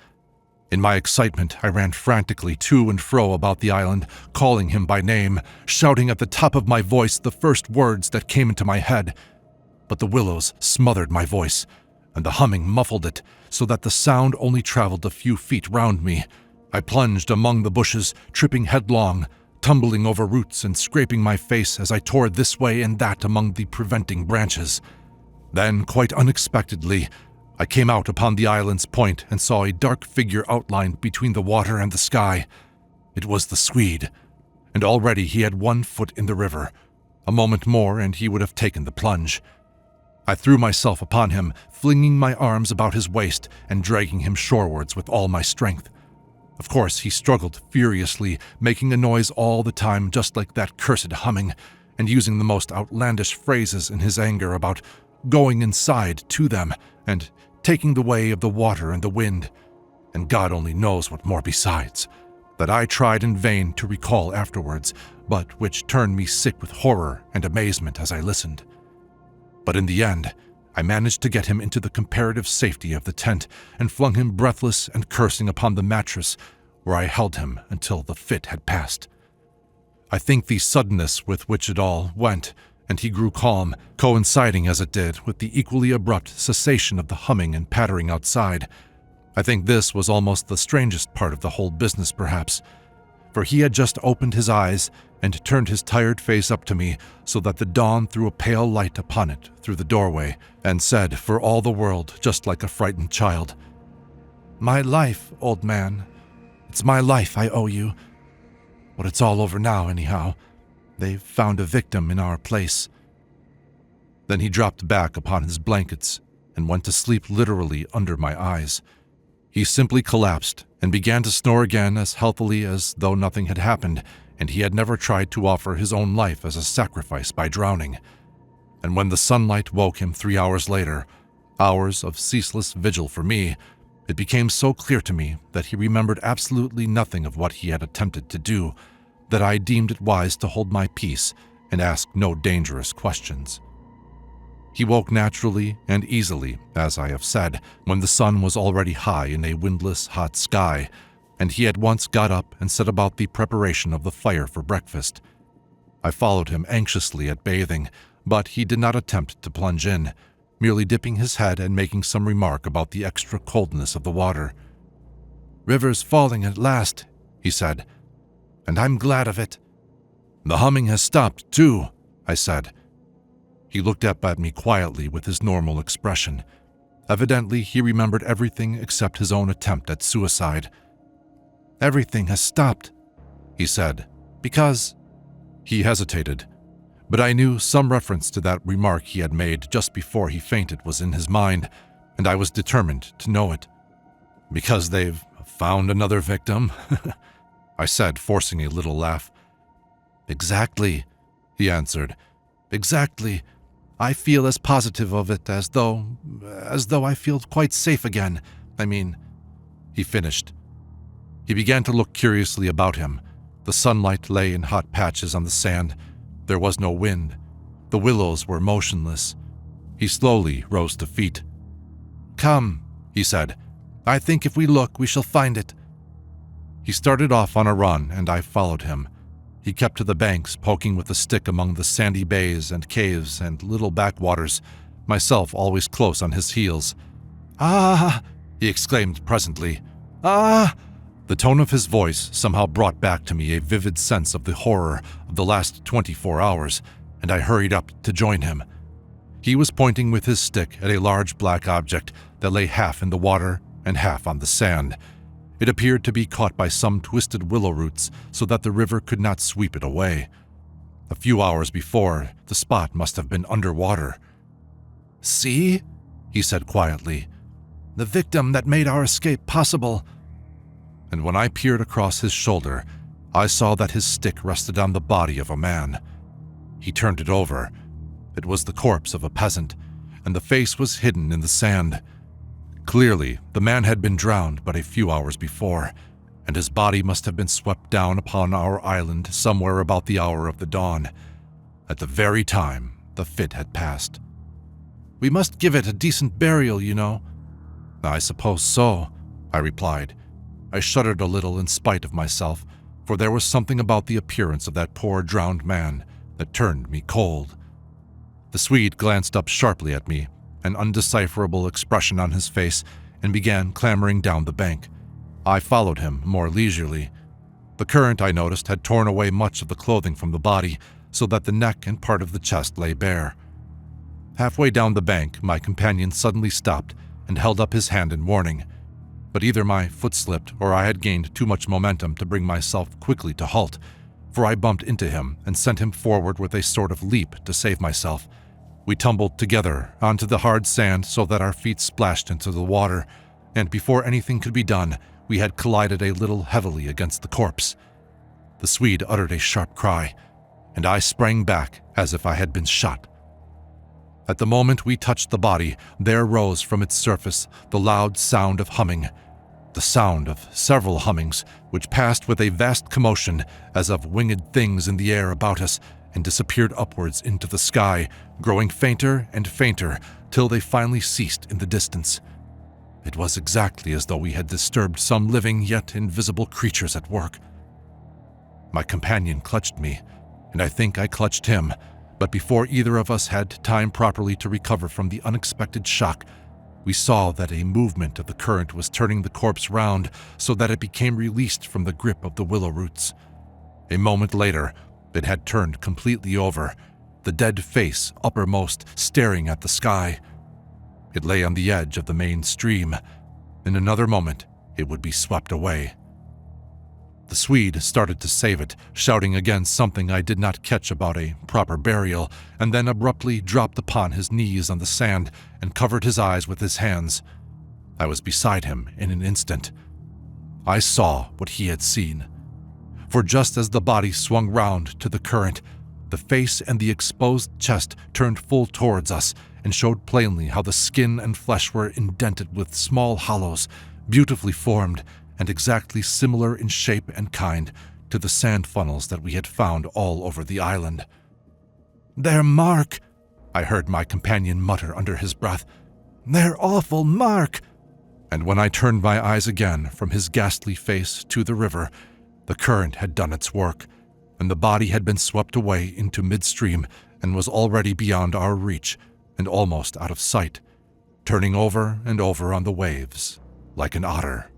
A: In my excitement, I ran frantically to and fro about the island, calling him by name, shouting at the top of my voice the first words that came into my head. But the willows smothered my voice, and the humming muffled it, so that the sound only traveled a few feet round me. I plunged among the bushes, tripping headlong, tumbling over roots and scraping my face as I tore this way and that among the preventing branches. Then, quite unexpectedly, I came out upon the island's point and saw a dark figure outlined between the water and the sky. It was the Swede, and already he had 1 foot in the river. A moment more and he would have taken the plunge. I threw myself upon him, flinging my arms about his waist and dragging him shorewards with all my strength. Of course, he struggled furiously, making a noise all the time just like that cursed humming, and using the most outlandish phrases in his anger about going inside to them and taking the way of the water and the wind, and God only knows what more besides, that I tried in vain to recall afterwards, but which turned me sick with horror and amazement as I listened. But in the end, I managed to get him into the comparative safety of the tent and flung him breathless and cursing upon the mattress, where I held him until the fit had passed. I think the suddenness with which it all went, and he grew calm, coinciding as it did with the equally abrupt cessation of the humming and pattering outside. I think this was almost the strangest part of the whole business, perhaps, for he had just opened his eyes and turned his tired face up to me so that the dawn threw a pale light upon it through the doorway, and said, for all the world, just like a frightened child, "My life, old man. It's my life I owe you. But it's all over now, anyhow. They've found a victim in our place." Then he dropped back upon his blankets and went to sleep literally under my eyes. He simply collapsed and began to snore again as healthily as though nothing had happened, and he had never tried to offer his own life as a sacrifice by drowning. And when the sunlight woke him 3 hours later, hours of ceaseless vigil for me, it became so clear to me that he remembered absolutely nothing of what he had attempted to do, that I deemed it wise to hold my peace and ask no dangerous questions. He woke naturally and easily, as I have said, when the sun was already high in a windless, hot sky, and he at once got up and set about the preparation of the fire for breakfast. I followed him anxiously at bathing, but he did not attempt to plunge in, merely dipping his head and making some remark about the extra coldness of the water. "River's falling at last," he said, "and I'm glad of it." "The humming has stopped, too," I said. He looked up at me quietly with his normal expression. Evidently, he remembered everything except his own attempt at suicide. "Everything has stopped," he said, "because—" He hesitated, but I knew some reference to that remark he had made just before he fainted was in his mind, and I was determined to know it. "Because they've found another victim?" I said, forcing a little laugh. "Exactly," he answered. "Exactly. I feel as positive of it as though I feel quite safe again. He finished. He began to look curiously about him. The sunlight lay in hot patches on the sand. There was no wind. The willows were motionless. He slowly rose to feet. "Come," he said. "I think if we look, we shall find it." He started off on a run, and I followed him. He kept to the banks, poking with a stick among the sandy bays and caves and little backwaters, myself always close on his heels. "Ah!" he exclaimed presently. "Ah!" The tone of his voice somehow brought back to me a vivid sense of the horror of the last 24 hours, and I hurried up to join him. He was pointing with his stick at a large black object that lay half in the water and half on the sand. It appeared to be caught by some twisted willow roots so that the river could not sweep it away. A few hours before, the spot must have been underwater. "See?" he said quietly. "The victim that made our escape possible." And when I peered across his shoulder, I saw that his stick rested on the body of a man. He turned it over. It was the corpse of a peasant, and the face was hidden in the sand. Clearly, the man had been drowned but a few hours before, and his body must have been swept down upon our island somewhere about the hour of the dawn, at the very time the fit had passed. "We must give it a decent burial, you know." "I suppose so," I replied. I shuddered a little in spite of myself, for there was something about the appearance of that poor drowned man that turned me cold. The Swede glanced up sharply at me, an undecipherable expression on his face, and began clambering down the bank. I followed him more leisurely. The current, I noticed, had torn away much of the clothing from the body, so that the neck and part of the chest lay bare. Halfway down the bank, my companion suddenly stopped and held up his hand in warning, but either my foot slipped or I had gained too much momentum to bring myself quickly to halt, for I bumped into him and sent him forward with a sort of leap to save myself. We tumbled together onto the hard sand so that our feet splashed into the water, and before anything could be done, we had collided a little heavily against the corpse. The Swede uttered a sharp cry, and I sprang back as if I had been shot. At the moment we touched the body, there rose from its surface the loud sound of humming, the sound of several hummings, which passed with a vast commotion as of winged things in the air about us, and disappeared upwards into the sky, growing fainter and fainter till they finally ceased in the distance. It was exactly as though we had disturbed some living yet invisible creatures at work. My companion clutched me, and I think I clutched him, but before either of us had time properly to recover from the unexpected shock, we saw that a movement of the current was turning the corpse round so that it became released from the grip of the willow roots. A moment later, it had turned completely over, the dead face uppermost, staring at the sky. It lay on the edge of the main stream. In another moment, it would be swept away. The Swede started to save it, shouting again something I did not catch about a proper burial, and then abruptly dropped upon his knees on the sand and covered his eyes with his hands. I was beside him in an instant. I saw what he had seen. For just as the body swung round to the current, the face and the exposed chest turned full towards us and showed plainly how the skin and flesh were indented with small hollows, beautifully formed and exactly similar in shape and kind to the sand funnels that we had found all over the island. "They're Mark," I heard my companion mutter under his breath. "They're awful Mark." And when I turned my eyes again from his ghastly face to the river, the current had done its work, and the body had been swept away into midstream and was already beyond our reach and almost out of sight, turning over and over on the waves like an otter.